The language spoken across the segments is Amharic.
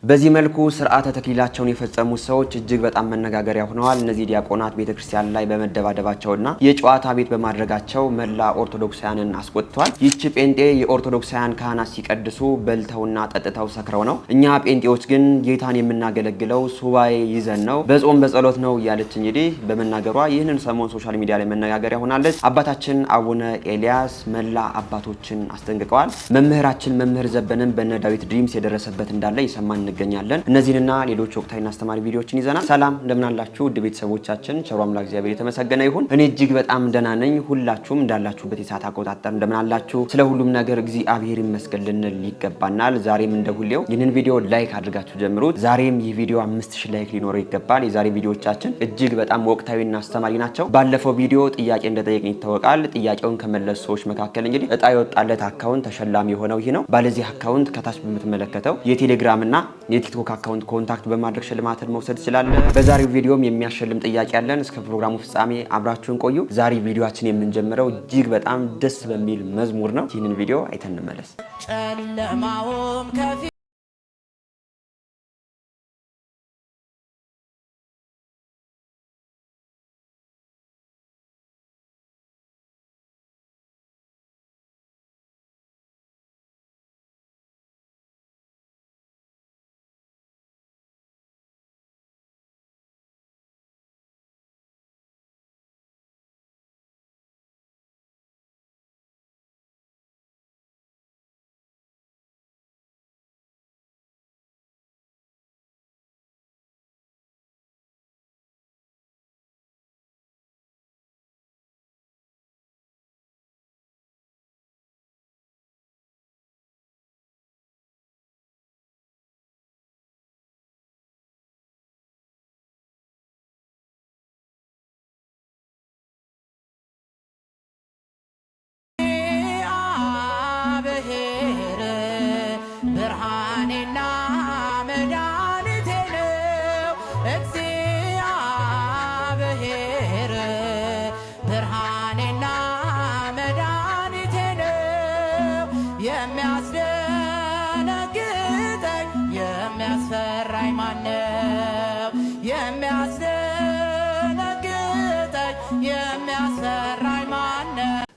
በዚህ መልኩ ስርዓተ ተክሊላቸውን የፈጸሙ ሰዎች እጅግ በጣም መነጋገሪያ ሆነዋል። እነዚህ ዲያቆናት ቤተክርስቲያን ላይ በመደባደባቸውና የጨዋታ ቤት በማድረጋቸው መላ ኦርቶዶክሳውያንን አስቆጥቷል። ይህች ጴንጤ የኦርቶዶክሳውያን ካህናት ሲቀድሱ በልተውና ጠጥተው ሰክረው ነው። እኛ ጴንጤዎች ግን ጌታን የምናገለግለው ሱባኤ ይዘን ነው፣ በጾም በጸሎት ነው እያለች እንግዲህ በመናገሯ ይህንን ሰሞን ሶሻል ሚዲያ ላይ መነጋገሪያ ሆናለች። አባታችን አቡነ ኤልያስ መላ አባቶችን አስጠንቅቀዋል። መምህራችን መምህር ዘበነን በነ ዳዊት ድሪምስ የደረሰበት እንዳለ ይሰማን እንገኛለን። እነዚህንና ሌሎች ወቅታዊና አስተማሪ ቪዲዮዎችን ይዘናል። ሰላም እንደምን አላችሁ ውድ ቤተሰቦቻችን፣ ቸሩ አምላክ እግዚአብሔር የተመሰገነ ይሁን። እኔ እጅግ በጣም ደህና ነኝ። ሁላችሁም እንዳላችሁበት የሰዓት አቆጣጠር እንደምን አላችሁ? ስለ ሁሉም ነገር እግዚአብሔር ይመስገን ልንል ይገባናል። ዛሬም እንደሁሌው ይህንን ቪዲዮ ላይክ አድርጋችሁ ጀምሩት። ዛሬም ይህ ቪዲዮ 5000 ላይክ ሊኖረው ይገባል። የዛሬ ቪዲዮዎቻችን እጅግ በጣም ወቅታዊና አስተማሪ ናቸው። ባለፈው ቪዲዮ ጥያቄ እንደጠየቅን ይታወቃል። ጥያቄውን ከመለሱ ሰዎች መካከል እንግዲህ እጣ የወጣለት አካውንት ተሸላሚ የሆነው ይህ ነው። ባለዚህ አካውንት ከታች በምትመለከተው የቴሌግራም እና የቲክቶክ አካውንት ኮንታክት በማድረግ ሽልማትን መውሰድ ይችላል። በዛሬው ቪዲዮም የሚያሸልም ጥያቄ ያለን። እስከ ፕሮግራሙ ፍጻሜ አብራችሁን ቆዩ። ዛሬ ቪዲዮአችን የምንጀምረው እጅግ በጣም ደስ በሚል መዝሙር ነው። ይህንን ቪዲዮ አይተን እንመለስ። ጨለማውም ከፊ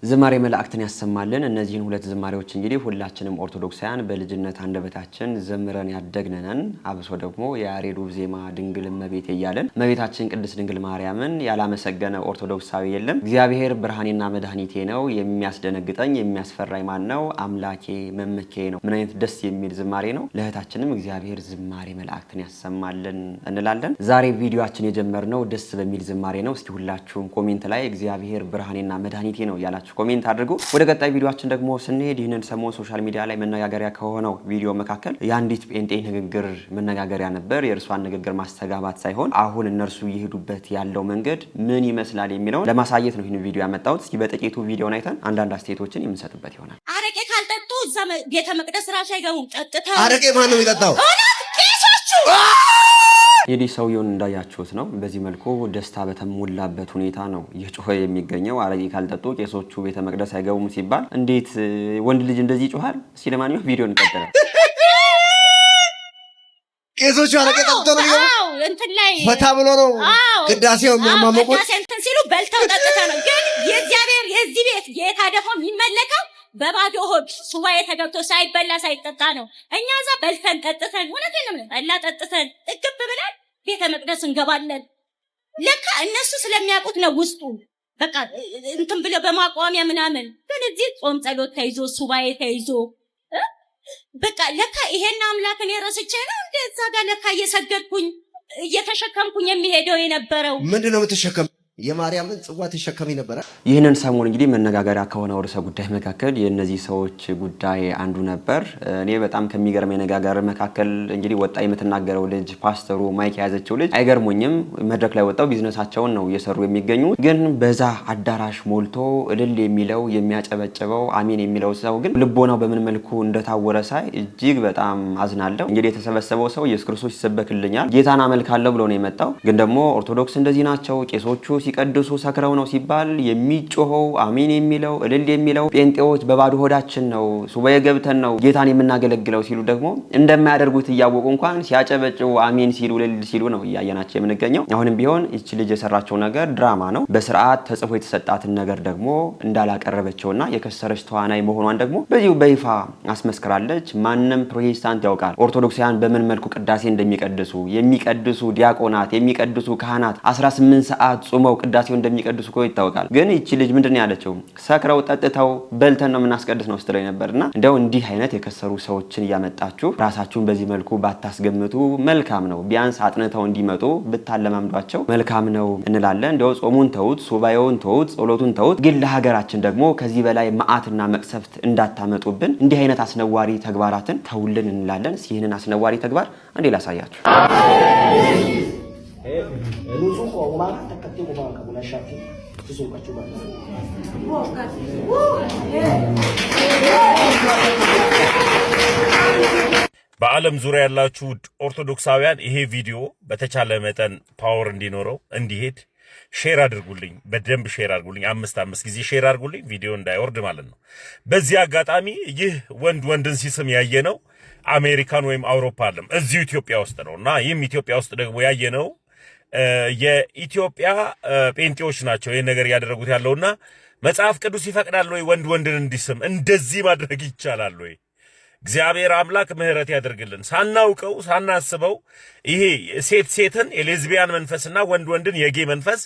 ዝማሬ መላእክትን ያሰማልን። እነዚህን ሁለት ዝማሬዎች እንግዲህ ሁላችንም ኦርቶዶክሳውያን በልጅነት አንደበታችን ዘምረን ያደግነን። አብሶ ደግሞ የያሬዱ ዜማ ድንግል እመቤቴ እያለን እመቤታችን ቅድስት ድንግል ማርያምን ያላመሰገነ ኦርቶዶክሳዊ የለም። እግዚአብሔር ብርሃኔና መድኃኒቴ ነው፣ የሚያስደነግጠኝ የሚያስፈራኝ ማን ነው? አምላኬ መመኬ ነው። ምን አይነት ደስ የሚል ዝማሬ ነው። ለእህታችንም እግዚአብሔር ዝማሬ መላእክትን ያሰማልን እንላለን። ዛሬ ቪዲዮአችን የጀመርነው ደስ በሚል ዝማሬ ነው። እስኪ ሁላችሁም ኮሜንት ላይ እግዚአብሔር ብርሃኔና መድኃኒቴ ነው ያላችሁ ኮሜንት አድርጉ። ወደ ቀጣይ ቪዲዮአችን ደግሞ ስንሄድ ይህንን ሰሞን ሶሻል ሚዲያ ላይ መነጋገሪያ ከሆነው ቪዲዮ መካከል የአንዲት ጴንጤ ንግግር መነጋገሪያ ነበር። የእርሷን ንግግር ማስተጋባት ሳይሆን አሁን እነርሱ እየሄዱበት ያለው መንገድ ምን ይመስላል የሚለውን ለማሳየት ነው ይህንን ቪዲዮ ያመጣሁት። እስኪ በጥቂቱ ቪዲዮን አይተን አንዳንድ አስተያየቶችን የምንሰጥበት ይሆናል። አረቄ ካልጠጡ እዛ ቤተ መቅደስ ራሱ አይገቡም። ጠጥተው አረቄ ማን ነው የሚጠጣው? ቄሶቹ። እንግዲህ ሰውየውን እንዳያችሁት ነው። በዚህ መልኩ ደስታ በተሞላበት ሁኔታ ነው እየጮኸ የሚገኘው። አረቄ ካልጠጡ ቄሶቹ ቤተ መቅደስ አይገቡም ሲባል እንዴት ወንድ ልጅ እንደዚህ ይጮሃል? እስኪ ለማንኛውም ቪዲዮ እንቀጥላለን። ቄሶቹ አረቄ ጠጥተው ነው የሚገቡት? እንትን ላይ ፈታ ብሎ ነው ቅዳሴው የሚያማመቁት። ቅዳሴ እንትን ሲሉ በልተው ጠጥተው ነው። ግን የእግዚአብሔር የዚህ ቤት ጌታ ደግሞ የሚመለከው በባዶ ሆድ ሱባኤ ተገብቶ ሳይበላ ሳይጠጣ ነው። እኛ እዛ በልተን ጠጥተን እውነቴን ነው ጠላ ጠጥተን ጥግብ ብለን ቤተ መቅደስ እንገባለን። ለካ እነሱ ስለሚያውቁት ነው ውስጡ በቃ እንትን ብለው በማቋሚያ ምናምን። ግን እዚህ ጾም ጸሎት ተይዞ ሱባኤ ተይዞ በቃ ለካ ይሄን አምላክን የረስቼ ነው እንደዛ ጋር ለካ እየሰገድኩኝ እየተሸከምኩኝ የሚሄደው የነበረው። ምንድነው የምትሸከም? የማርያምን ጽዋ ተሸከሚ ነበር። ይህንን ሰሞን እንግዲህ መነጋገሪያ ከሆነው ርዕሰ ጉዳይ መካከል የእነዚህ ሰዎች ጉዳይ አንዱ ነበር። እኔ በጣም ከሚገርመኝ ነጋገር መካከል እንግዲህ ወጣ የምትናገረው ልጅ ፓስተሩ ማይክ የያዘችው ልጅ አይገርሙኝም። መድረክ ላይ ወጣው ቢዝነሳቸውን ነው እየሰሩ የሚገኙት። ግን በዛ አዳራሽ ሞልቶ እልል የሚለው የሚያጨበጭበው አሜን የሚለው ሰው ግን ልቦናው በምን መልኩ እንደታወረ ሳይ እጅግ በጣም አዝናለሁ። እንግዲህ የተሰበሰበው ሰው ኢየሱስ ክርስቶስ ይሰበክልኛል ጌታን አመልካለሁ ብሎ ነው የመጣው። ግን ደግሞ ኦርቶዶክስ እንደዚህ ናቸው ቄሶቹ ሲቀድሱ ሰክረው ነው ሲባል የሚጮኸው አሜን የሚለው እልል የሚለው ጴንጤዎች በባዶ ሆዳችን ነው ሱባኤ ገብተን ነው ጌታን የምናገለግለው ሲሉ ደግሞ እንደማያደርጉት እያወቁ እንኳን ሲያጨበጭቡ አሜን ሲሉ እልል ሲሉ ነው እያየናቸው የምንገኘው። አሁንም ቢሆን እቺ ልጅ የሰራቸው ነገር ድራማ ነው። በስርዓት ተጽፎ የተሰጣትን ነገር ደግሞ እንዳላቀረበችውና የከሰረች ተዋናይ መሆኗን ደግሞ በዚሁ በይፋ አስመስክራለች። ማንም ፕሮቴስታንት ያውቃል ኦርቶዶክሳውያን በምን መልኩ ቅዳሴ እንደሚቀድሱ የሚቀድሱ ዲያቆናት የሚቀድሱ ካህናት 18 ሰዓት ጾመው ቅዳሴው እንደሚቀድሱ እኮ ይታወቃል። ግን እቺ ልጅ ምንድነው ያለችው? ሰክረው ጠጥተው በልተን ነው የምናስቀድስ ነው ስትለኝ ነበርና እንደው እንዲህ አይነት የከሰሩ ሰዎችን እያመጣችሁ ራሳችሁን በዚህ መልኩ ባታስገምቱ መልካም ነው። ቢያንስ አጥንተው እንዲመጡ ብታለማምዷቸው መልካም ነው እንላለን። እንደው ጾሙን ተውት፣ ሱባኤውን ተውት፣ ጸሎቱን ተውት። ግን ለሀገራችን ደግሞ ከዚህ በላይ መዓትና መቅሰፍት እንዳታመጡብን እንዲህ አይነት አስነዋሪ ተግባራትን ተውልን እንላለን። ይህንን አስነዋሪ ተግባር አንዴ ላሳያችሁ። በዓለም ዙሪያ ያላችሁ ኦርቶዶክሳውያን ይሄ ቪዲዮ በተቻለ መጠን ፓወር እንዲኖረው እንዲሄድ ሼር አድርጉልኝ። በደንብ ሼር አድርጉልኝ። 5 ጊዜ ሼር አድርጉልኝ፣ ቪዲዮ እንዳይወርድ ማለት ነው። በዚህ አጋጣሚ ይህ ወንድን ሲስም ያየነው አሜሪካን ወይም አውሮፓ አይደለም፣ እዚሁ ኢትዮጵያ ውስጥ ነውና ይህም ኢትዮጵያ ውስጥ ደግሞ ያየነው የኢትዮጵያ ጴንጤዎች ናቸው ይህን ነገር ያደረጉት ያለውና መጽሐፍ ቅዱስ ይፈቅዳል ወይ ወንድን እንዲስም? እንደዚህ ማድረግ ይቻላል ወይ? እግዚአብሔር አምላክ ምህረት ያደርግልን። ሳናውቀው ሳናስበው ይሄ ሴትን የሌዝቢያን መንፈስና ወንድን የጌ መንፈስ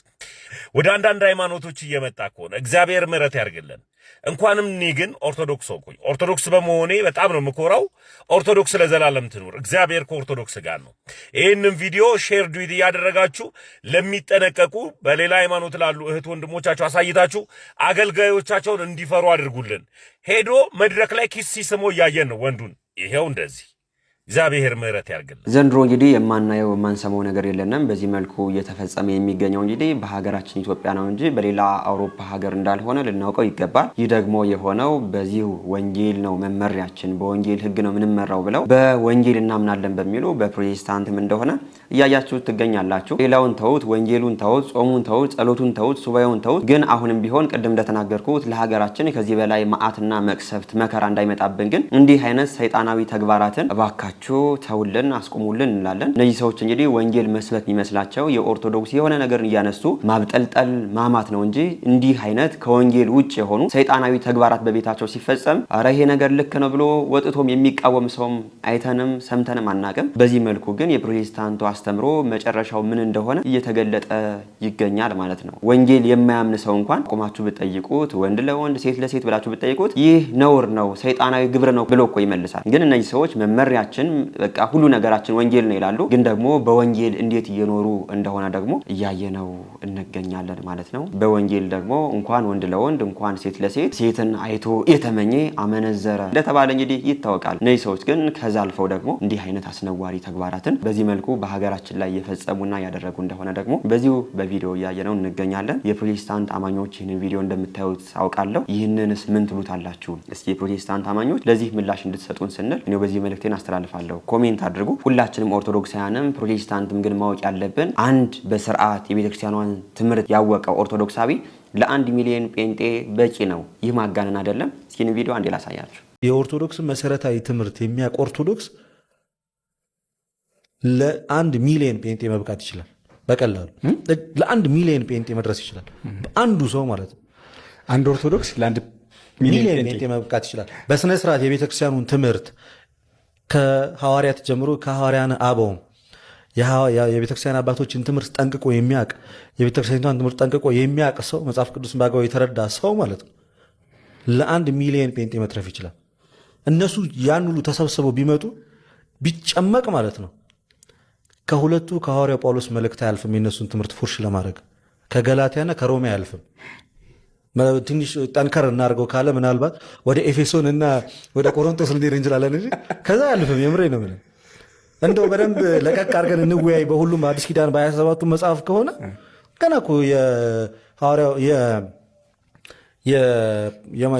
ወደ አንዳንድ ሃይማኖቶች እየመጣ ከሆነ እግዚአብሔር ምህረት ያደርግልን። እንኳንም እኔ ግን ኦርቶዶክስ ሆንኩኝ። ኦርቶዶክስ በመሆኔ በጣም ነው የምኮራው። ኦርቶዶክስ ለዘላለም ትኑር። እግዚአብሔር ከኦርቶዶክስ ጋር ነው። ይህንን ቪዲዮ ሼር ዱዊት እያደረጋችሁ ለሚጠነቀቁ በሌላ ሃይማኖት ላሉ እህት ወንድሞቻቸው አሳይታችሁ አገልጋዮቻቸውን እንዲፈሩ አድርጉልን። ሄዶ መድረክ ላይ ኪስ ሲስሞ እያየን ነው ወንዱን። ይሄው እንደዚህ እግዚአብሔር ምህረት ያርግልን። ዘንድሮ እንግዲህ የማናየው የማንሰማው ነገር የለንም። በዚህ መልኩ እየተፈጸመ የሚገኘው እንግዲህ በሀገራችን ኢትዮጵያ ነው እንጂ በሌላ አውሮፓ ሀገር እንዳልሆነ ልናውቀው ይገባል። ይህ ደግሞ የሆነው በዚሁ ወንጌል ነው፣ መመሪያችን በወንጌል ሕግ ነው የምንመራው ብለው በወንጌል እናምናለን በሚሉ በፕሮቴስታንትም እንደሆነ እያያችሁ ትገኛላችሁ። ሌላውን ተውት፣ ወንጌሉን ተውት፣ ጾሙን ተውት፣ ጸሎቱን ተውት፣ ሱባኤውን ተውት። ግን አሁንም ቢሆን ቅድም እንደተናገርኩት ለሀገራችን ከዚህ በላይ መዓትና መቅሰፍት መከራ እንዳይመጣብን ግን እንዲህ አይነት ሰይጣናዊ ተግባራትን እባካችሁ ተውልን፣ አስቁሙልን እንላለን። እነዚህ ሰዎች እንግዲህ ወንጌል መስበክ የሚመስላቸው የኦርቶዶክስ የሆነ ነገር እያነሱ ማብጠልጠል ማማት ነው እንጂ እንዲህ አይነት ከወንጌል ውጭ የሆኑ ሰይጣናዊ ተግባራት በቤታቸው ሲፈጸም አረ ይሄ ነገር ልክ ነው ብሎ ወጥቶም የሚቃወም ሰውም አይተንም ሰምተንም አናቅም። በዚህ መልኩ ግን የፕሮቴስታንቱ አስተምሮ መጨረሻው ምን እንደሆነ እየተገለጠ ይገኛል ማለት ነው። ወንጌል የማያምን ሰው እንኳን ቆማችሁ ብትጠይቁት፣ ወንድ ለወንድ ሴት ለሴት ብላችሁ ብትጠይቁት ይህ ነውር ነው ሰይጣናዊ ግብር ነው ብሎ እኮ ይመልሳል። ግን እነዚህ ሰዎች መመሪያችን በቃ ሁሉ ነገራችን ወንጌል ነው ይላሉ። ግን ደግሞ በወንጌል እንዴት እየኖሩ እንደሆነ ደግሞ እያየነው እንገኛለን ማለት ነው። በወንጌል ደግሞ እንኳን ወንድ ለወንድ እንኳን ሴት ለሴት ሴትን አይቶ የተመኘ አመነዘረ እንደተባለ እንግዲህ ይታወቃል። እነዚህ ሰዎች ግን ከዛ አልፈው ደግሞ እንዲህ አይነት አስነዋሪ ተግባራትን በዚህ መልኩ በሀገራችን ላይ የፈጸሙና ያደረጉ እንደሆነ ደግሞ በዚሁ በቪዲዮ እያየነው እንገኛለን። የፕሮቴስታንት አማኞች ይህንን ቪዲዮ እንደምታዩት አውቃለሁ። ይህንንስ ምን ትሉታላችሁ? እስኪ የፕሮቴስታንት አማኞች ለዚህ ምላሽ እንድትሰጡን ስንል እኔ በዚህ መልእክቴን አስተላልፋለሁ። ኮሜንት አድርጉ። ሁላችንም ኦርቶዶክሳውያንም ፕሮቴስታንትም ግን ማወቅ ያለብን አንድ በስርዓት የቤተክርስቲያኗን ትምህርት ያወቀው ኦርቶዶክሳዊ ለ1 ሚሊዮን ጴንጤ በቂ ነው። ይህ ማጋነን አይደለም። እስኪ ቪዲዮ አንዴ ላሳያችሁ። የኦርቶዶክስ መሰረታዊ ትምህርት የሚያውቅ ኦርቶዶክስ ለ1 ሚሊዮን ጴንጤ መብቃት ይችላል። በቀላሉ ለ1 ሚሊዮን ጴንጤ መድረስ ይችላል። አንዱ ሰው ማለት ነው። አንድ ኦርቶዶክስ ለ1 ሚሊዮን ጴንጤ መብቃት ይችላል። በስነ ስርዓት የቤተክርስቲያኑን ትምህርት ከሐዋርያት ጀምሮ ከሐዋርያን አበውም የቤተክርስቲያን አባቶችን ትምህርት ጠንቅቆ የሚያውቅ የቤተክርስቲያኗን ትምህርት ጠንቅቆ የሚያውቅ ሰው መጽሐፍ ቅዱስን በአግባቡ የተረዳ ሰው ማለት ነው ለ1 ሚሊዮን ጴንጤ መትረፍ ይችላል። እነሱ ያን ሁሉ ተሰብስበው ቢመጡ ቢጨመቅ ማለት ነው ከሁለቱ ከሐዋርያው ጳውሎስ መልእክት አያልፍም። የነሱን ትምህርት ፉርሽ ለማድረግ ከገላትያና ከሮሜ አያልፍም። ትንሽ ጠንከር እናድርገው ካለ ምናልባት ወደ ኤፌሶን እና ወደ ቆሮንቶስ ልንሄድ እንችላለን እንጂ ከዛ አያልፍም። የምሬ ነው። ምንም እንደው በደንብ ለቀቅ አድርገን እንወያይ። በሁሉም አዲስ ኪዳን በ27ቱ መጽሐፍ ከሆነ ገና እኮ የሐዋርያው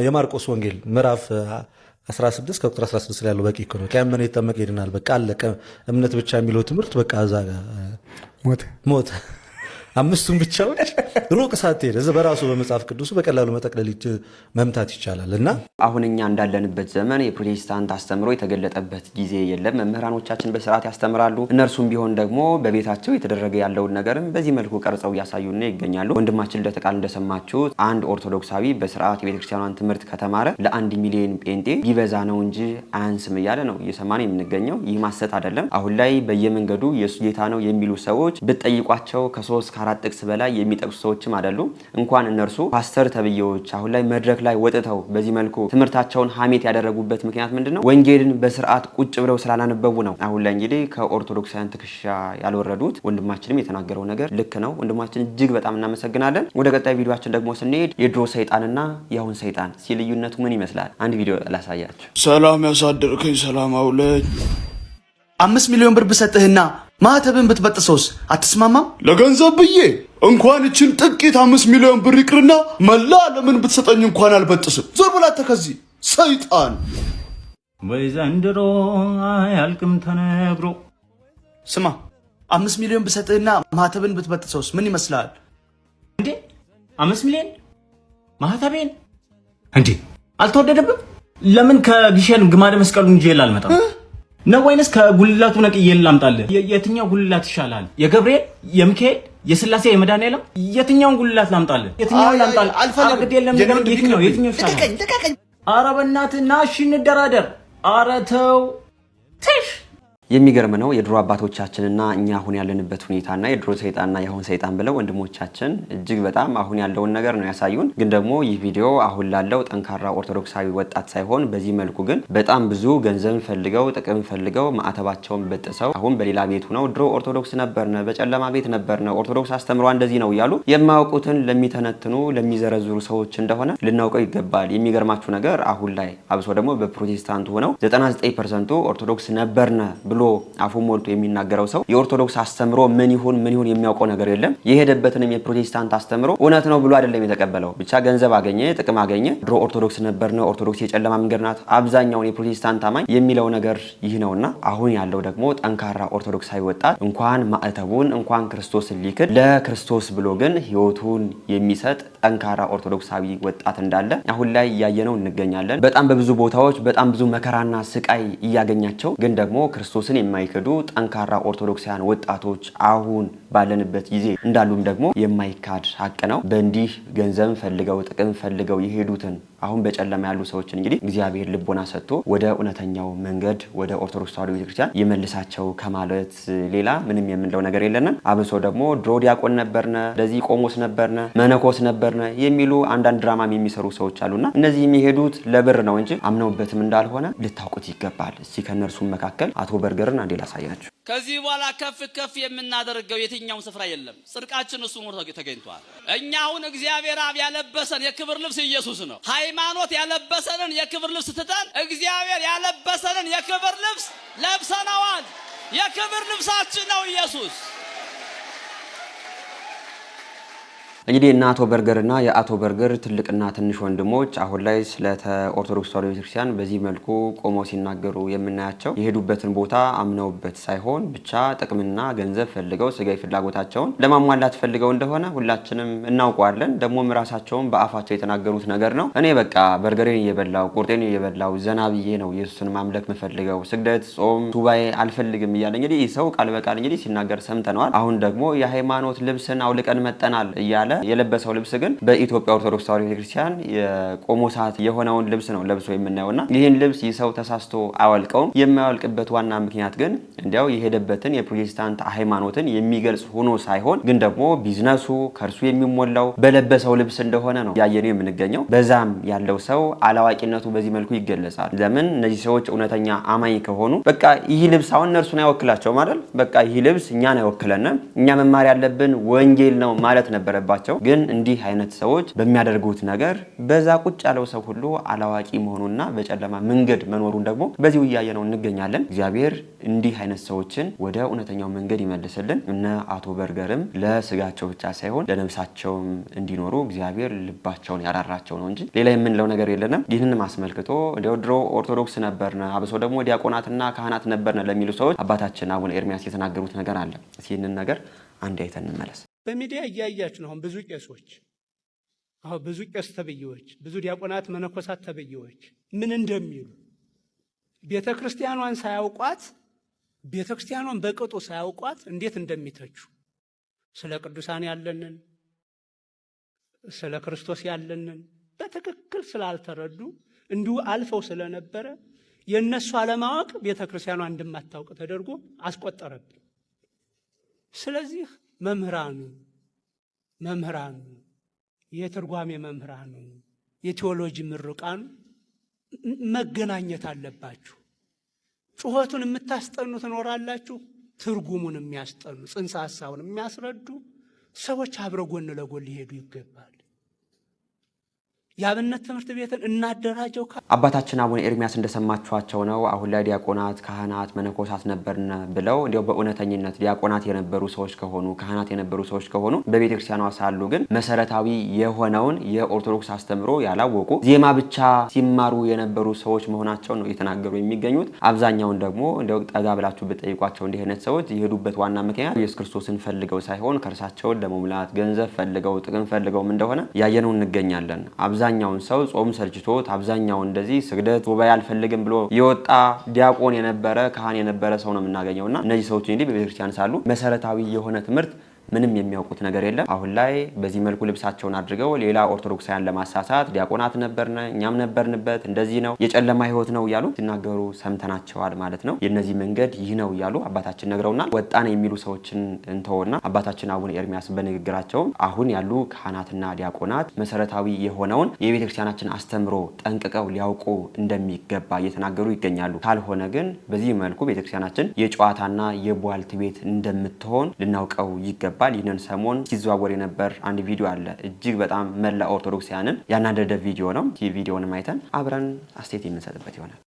የማርቆስ ወንጌል ምዕራፍ 16 ከቁጥር 16 ላይ ያለው በቂ እኮ ነው። ከያመነ ይጠመቅ ይድናል። በቃ አለቀ። እምነት ብቻ የሚለው ትምህርት በቃ እዛ ሞተ። አምስቱን ብቻውን ሩቅ ሳትሄድ እዚህ በራሱ በመጽሐፍ ቅዱሱ በቀላሉ መጠቅለል መምታት ይቻላል። እና አሁን እኛ እንዳለንበት ዘመን የፕሮቴስታንት አስተምሮ የተገለጠበት ጊዜ የለም። መምህራኖቻችን በስርዓት ያስተምራሉ። እነርሱም ቢሆን ደግሞ በቤታቸው የተደረገ ያለውን ነገርም በዚህ መልኩ ቀርጸው እያሳዩን ይገኛሉ። ወንድማችን ለተቃል እንደሰማችሁት አንድ ኦርቶዶክሳዊ በስርዓት የቤተክርስቲያኗን ትምህርት ከተማረ ለ1 ሚሊዮን ጴንጤ ቢበዛ ነው እንጂ አያንስም እያለ ነው እየሰማን የምንገኘው። ይህ ማሰት አይደለም። አሁን ላይ በየመንገዱ ኢየሱስ ጌታ ነው የሚሉ ሰዎች ብትጠይቋቸው ከ3 ከ4 ጥቅስ በላይ የሚጠቅሱ ሰዎችም አይደሉም። እንኳን እነርሱ ፓስተር ተብዬዎች አሁን ላይ መድረክ ላይ ወጥተው በዚህ መልኩ ትምህርታቸውን ሀሜት ያደረጉበት ምክንያት ምንድነው? ወንጌልን በስርዓት ቁጭ ብለው ስላላነበቡ ነው። አሁን ላይ እንግዲህ ከኦርቶዶክሳውያን ትከሻ ያልወረዱት ወንድማችንም የተናገረው ነገር ልክ ነው። ወንድማችን እጅግ በጣም እናመሰግናለን። ወደ ቀጣይ ቪዲዮአችን ደግሞ ስንሄድ የድሮ ሰይጣንና የአሁን ሰይጣን ልዩነቱ ምን ይመስላል? አንድ ቪዲዮ ላሳያችሁ። ሰላም ያሳደርከኝ ሰላም አውለኝ 5 ሚሊዮን ብር ብሰጥህና ማህተብን ብትበጥሰውስ አትስማማም? ለገንዘብ ብዬ እንኳን እችን ጥቂት 5 ሚሊዮን ብር ይቅርና መላ ለምን ብትሰጠኝ እንኳን አልበጥስም። ዞር ብላ ተከዚህ ሰይጣን ወይ ዘንድሮ አያልቅም ተነግሮ። ስማ 5 ሚሊዮን ብሰጥህና ማህተብን ብትበጥሰውስ ምን ይመስላል? እንዴ 5 ሚሊዮን ማህተቤን እንዴ አልተወደደብም? ለምን ከግሸን ግማደ መስቀሉን እንጂ አልመጣም ነው ወይንስ ከጉልላቱ ነቅዬ ላምጣልህ? የትኛው ጉልላት ይሻላል? የገብርኤል፣ የሚካኤል፣ የስላሴ፣ የመድኃኒዓለም የትኛውን ጉልላት ላምጣልህ? የትኛውን ላምጣልህ? አልፈልግም። የትኛው ይሻላል? ኧረ በእናትህ ና እሺ እንደራደር። ኧረ ተው ትሽ የሚገርም ነው። የድሮ አባቶቻችንና እኛ አሁን ያለንበት ሁኔታና የድሮ ሰይጣንና የአሁን ሰይጣን ብለው ወንድሞቻችን እጅግ በጣም አሁን ያለውን ነገር ነው ያሳዩን። ግን ደግሞ ይህ ቪዲዮ አሁን ላለው ጠንካራ ኦርቶዶክሳዊ ወጣት ሳይሆን በዚህ መልኩ ግን በጣም ብዙ ገንዘብ ፈልገው ጥቅም ፈልገው ማዕተባቸውን በጥሰው አሁን በሌላ ቤቱ ነው ድሮ ኦርቶዶክስ ነበርነ፣ በጨለማ ቤት ነበርነ፣ ኦርቶዶክስ አስተምሯ እንደዚህ ነው እያሉ የማያውቁትን ለሚተነትኑ ለሚዘረዝሩ ሰዎች እንደሆነ ልናውቀው ይገባል። የሚገርማችሁ ነገር አሁን ላይ አብሶ ደግሞ በፕሮቴስታንቱ ሆነው 99% ኦርቶዶክስ ነበርነ ብሎ አፉ ሞልቶ የሚናገረው ሰው የኦርቶዶክስ አስተምሮ ምን ይሁን የሚያውቀው ነገር የለም። የሄደበትንም የፕሮቴስታንት አስተምሮ እውነት ነው ብሎ አይደለም የተቀበለው። ብቻ ገንዘብ አገኘ፣ ጥቅም አገኘ። ድሮ ኦርቶዶክስ ነበርነ፣ ኦርቶዶክስ የጨለማ መንገድ ናት፣ አብዛኛውን የፕሮቴስታንት አማኝ የሚለው ነገር ይህ ነውና አሁን ያለው ደግሞ ጠንካራ ኦርቶዶክሳዊ ወጣት እንኳን ማዕተቡን እንኳን ክርስቶስን ሊክድ ለክርስቶስ ብሎ ግን ህይወቱን የሚሰጥ ጠንካራ ኦርቶዶክሳዊ ወጣት እንዳለ አሁን ላይ እያየነው እንገኛለን። በጣም በብዙ ቦታዎች በጣም ብዙ መከራና ስቃይ እያገኛቸው ግን ደግሞ ክርስቶስን የማይክዱ ጠንካራ ኦርቶዶክሳውያን ወጣቶች አሁን ባለንበት ጊዜ እንዳሉም ደግሞ የማይካድ ሀቅ ነው። በእንዲህ ገንዘብ ፈልገው ጥቅም ፈልገው የሄዱትን አሁን በጨለማ ያሉ ሰዎች እንግዲህ እግዚአብሔር ልቦና ሰጥቶ ወደ እውነተኛው መንገድ ወደ ኦርቶዶክስ ተዋሕዶ ቤተክርስቲያን ይመልሳቸው ከማለት ሌላ ምንም የምንለው ነገር የለንም። አብሶ ደግሞ ድሮ ዲያቆን ነበርነ፣ እንደዚህ ቆሞስ ነበርነ፣ መነኮስ ነበርነ የሚሉ አንዳንድ ድራማም የሚሰሩ ሰዎች አሉና እነዚህ የሚሄዱት ለብር ነው እንጂ አምነውበትም እንዳልሆነ ልታውቁት ይገባል። እስቲ ከነርሱም መካከል አቶ በርገርን አንዴ ላሳያችሁ። ከዚህ በኋላ ከፍ የምናደርገው የትኛውም ስፍራ የለም። ጽድቃችን እሱ ሞቶ ተገኝቷል። እኛ አሁን እግዚአብሔር አብ ያለበሰን የክብር ልብስ ኢየሱስ ነው። ሃይማኖት ያለበሰንን የክብር ልብስ ትተን እግዚአብሔር ያለበሰንን የክብር ልብስ ለብሰናዋል። የክብር ልብሳችን ነው ኢየሱስ። እንግዲህ እና አቶ በርገርና የአቶ በርገር ትልቅና ትንሽ ወንድሞች አሁን ላይ ስለ ኦርቶዶክስ ተዋሕዶ ቤተክርስቲያን በዚህ መልኩ ቆመው ሲናገሩ የምናያቸው የሄዱበትን ቦታ አምነውበት ሳይሆን ብቻ ጥቅምና ገንዘብ ፈልገው ስጋዊ ፍላጎታቸውን ለማሟላት ፈልገው እንደሆነ ሁላችንም እናውቀዋለን። ደግሞም ራሳቸውን በአፋቸው የተናገሩት ነገር ነው። እኔ በቃ በርገሬን እየበላው ቁርጤን እየበላው ዘና ብዬ ነው ኢየሱስን ማምለክ መፈልገው፣ ስግደት፣ ጾም፣ ሱባኤ አልፈልግም እያለ እንግዲህ ይህ ሰው ቃል በቃል እንግዲህ ሲናገር ሰምተነዋል። አሁን ደግሞ የሃይማኖት ልብስን አውልቀን መጠናል እያለ የለበሰው ልብስ ግን በኢትዮጵያ ኦርቶዶክስ ተዋሕዶ ቤተክርስቲያን የቆሞሳት የሆነውን ልብስ ነው ለብሶ የምናየውና ይህን ልብስ ይሰው ተሳስቶ አያወልቀውም። የማያወልቅበት ዋና ምክንያት ግን እንዲያው የሄደበትን የፕሮቴስታንት ሃይማኖትን የሚገልጽ ሆኖ ሳይሆን ግን ደግሞ ቢዝነሱ ከእርሱ የሚሞላው በለበሰው ልብስ እንደሆነ ነው ያየነው የምንገኘው። በዛም ያለው ሰው አላዋቂነቱ በዚህ መልኩ ይገለጻል። ለምን እነዚህ ሰዎች እውነተኛ አማኝ ከሆኑ በቃ ይህ ልብስ አሁን እነርሱን አይወክላቸውም አይደል? በቃ ይህ ልብስ እኛን አይወክለንም፣ እኛ መማር ያለብን ወንጌል ነው ማለት ነበረባቸው። ግን እንዲህ አይነት ሰዎች በሚያደርጉት ነገር በዛ ቁጭ ያለው ሰው ሁሉ አላዋቂ መሆኑና በጨለማ መንገድ መኖሩን ደግሞ በዚሁ እያየነው እንገኛለን። እግዚአብሔር እንዲህ አይነት ሰዎችን ወደ እውነተኛው መንገድ ይመልስልን። እነ አቶ በርገርም ለስጋቸው ብቻ ሳይሆን ለነፍሳቸውም እንዲኖሩ እግዚአብሔር ልባቸውን ያራራቸው ነው እንጂ ሌላ የምንለው ነገር የለንም። ይህንን አስመልክቶ ድሮ ኦርቶዶክስ ነበርነ አብሶ ደግሞ ዲያቆናትና ካህናት ነበርነ ለሚሉ ሰዎች አባታችን አቡነ ኤርሚያስ የተናገሩት ነገር አለ። ይህንን ነገር አንድ አይተን እንመለስ። በሚዲያ እያያችሁ ነው። አሁን ብዙ ቄሶች፣ አሁን ብዙ ቄስ ተብዬዎች፣ ብዙ ዲያቆናት መነኮሳት ተብዬዎች ምን እንደሚሉ ቤተ ክርስቲያኗን ሳያውቋት፣ ቤተ ክርስቲያኗን በቅጡ ሳያውቋት እንዴት እንደሚተቹ ስለ ቅዱሳን ያለንን ስለ ክርስቶስ ያለንን በትክክል ስላልተረዱ እንዲሁ አልፈው ስለነበረ የነሱ አለማወቅ ቤተ ክርስቲያኗ እንደማታውቅ ተደርጎ አስቆጠረብን። ስለዚህ መምህራኑ የትርጓሜ መምህራኑ የቴዎሎጂ ምሩቃኑ መገናኘት አለባችሁ። ጩኸቱን የምታስጠኑ ትኖራላችሁ፣ ትርጉሙን የሚያስጠኑ ጽንሰ ሐሳቡን የሚያስረዱ ሰዎች አብረው ጎን ለጎን ሊሄዱ ይገባል። የአብነት ትምህርት ቤትን እናደራጀው። አባታችን አቡነ ኤርሚያስ እንደሰማችኋቸው ነው። አሁን ላይ ዲያቆናት፣ ካህናት፣ መነኮሳት ነበርን ብለው እንዲያው በእውነተኝነት ዲያቆናት የነበሩ ሰዎች ከሆኑ ካህናት የነበሩ ሰዎች ከሆኑ በቤተክርስቲያኗ ሳሉ ግን መሰረታዊ የሆነውን የኦርቶዶክስ አስተምሮ ያላወቁ ዜማ ብቻ ሲማሩ የነበሩ ሰዎች መሆናቸውን ነው እየተናገሩ የሚገኙት። አብዛኛውን ደግሞ እንዲያው ጠጋ ብላችሁ ብትጠይቋቸው እንዲህ አይነት ሰዎች የሄዱበት ዋና ምክንያት ኢየሱስ ክርስቶስን ፈልገው ሳይሆን ከርሳቸውን ለመሙላት ገንዘብ ፈልገው ጥቅም ፈልገውም እንደሆነ ያየነው እንገኛለን። አብዛኛውን ሰው ጾም ሰልችቶት አብዛኛው እንደዚህ ስግደት ሱባኤ አልፈልግም ብሎ የወጣ ዲያቆን የነበረ ካህን የነበረ ሰው ነው የምናገኘውና እነዚህ ሰዎች እንግዲህ በቤተክርስቲያን ሳሉ መሰረታዊ የሆነ ትምህርት ምንም የሚያውቁት ነገር የለም። አሁን ላይ በዚህ መልኩ ልብሳቸውን አድርገው ሌላ ኦርቶዶክሳውያን ለማሳሳት ዲያቆናት ነበርነ እኛም ነበርንበት እንደዚህ ነው የጨለማ ህይወት ነው እያሉ ሲናገሩ ሰምተናቸዋል ማለት ነው። የነዚህ መንገድ ይህ ነው እያሉ አባታችን ነግረውናል። ወጣን የሚሉ ሰዎችን እንተውና አባታችን አቡነ ኤርሚያስ በንግግራቸው አሁን ያሉ ካህናትና ዲያቆናት መሰረታዊ የሆነውን የቤተክርስቲያናችን አስተምሮ ጠንቅቀው ሊያውቁ እንደሚገባ እየተናገሩ ይገኛሉ። ካልሆነ ግን በዚህ መልኩ ቤተክርስቲያናችን የጨዋታና የቧልት ቤት እንደምትሆን ልናውቀው ይገባል። ይህንን ሰሞን ሲዘዋወር የነበር አንድ ቪዲዮ አለ። እጅግ በጣም መላ ኦርቶዶክሳውያንን ያናደደ ቪዲዮ ነው። ይህ ቪዲዮንም አይተን አብረን አስተያየት የምንሰጥበት ይሆናል።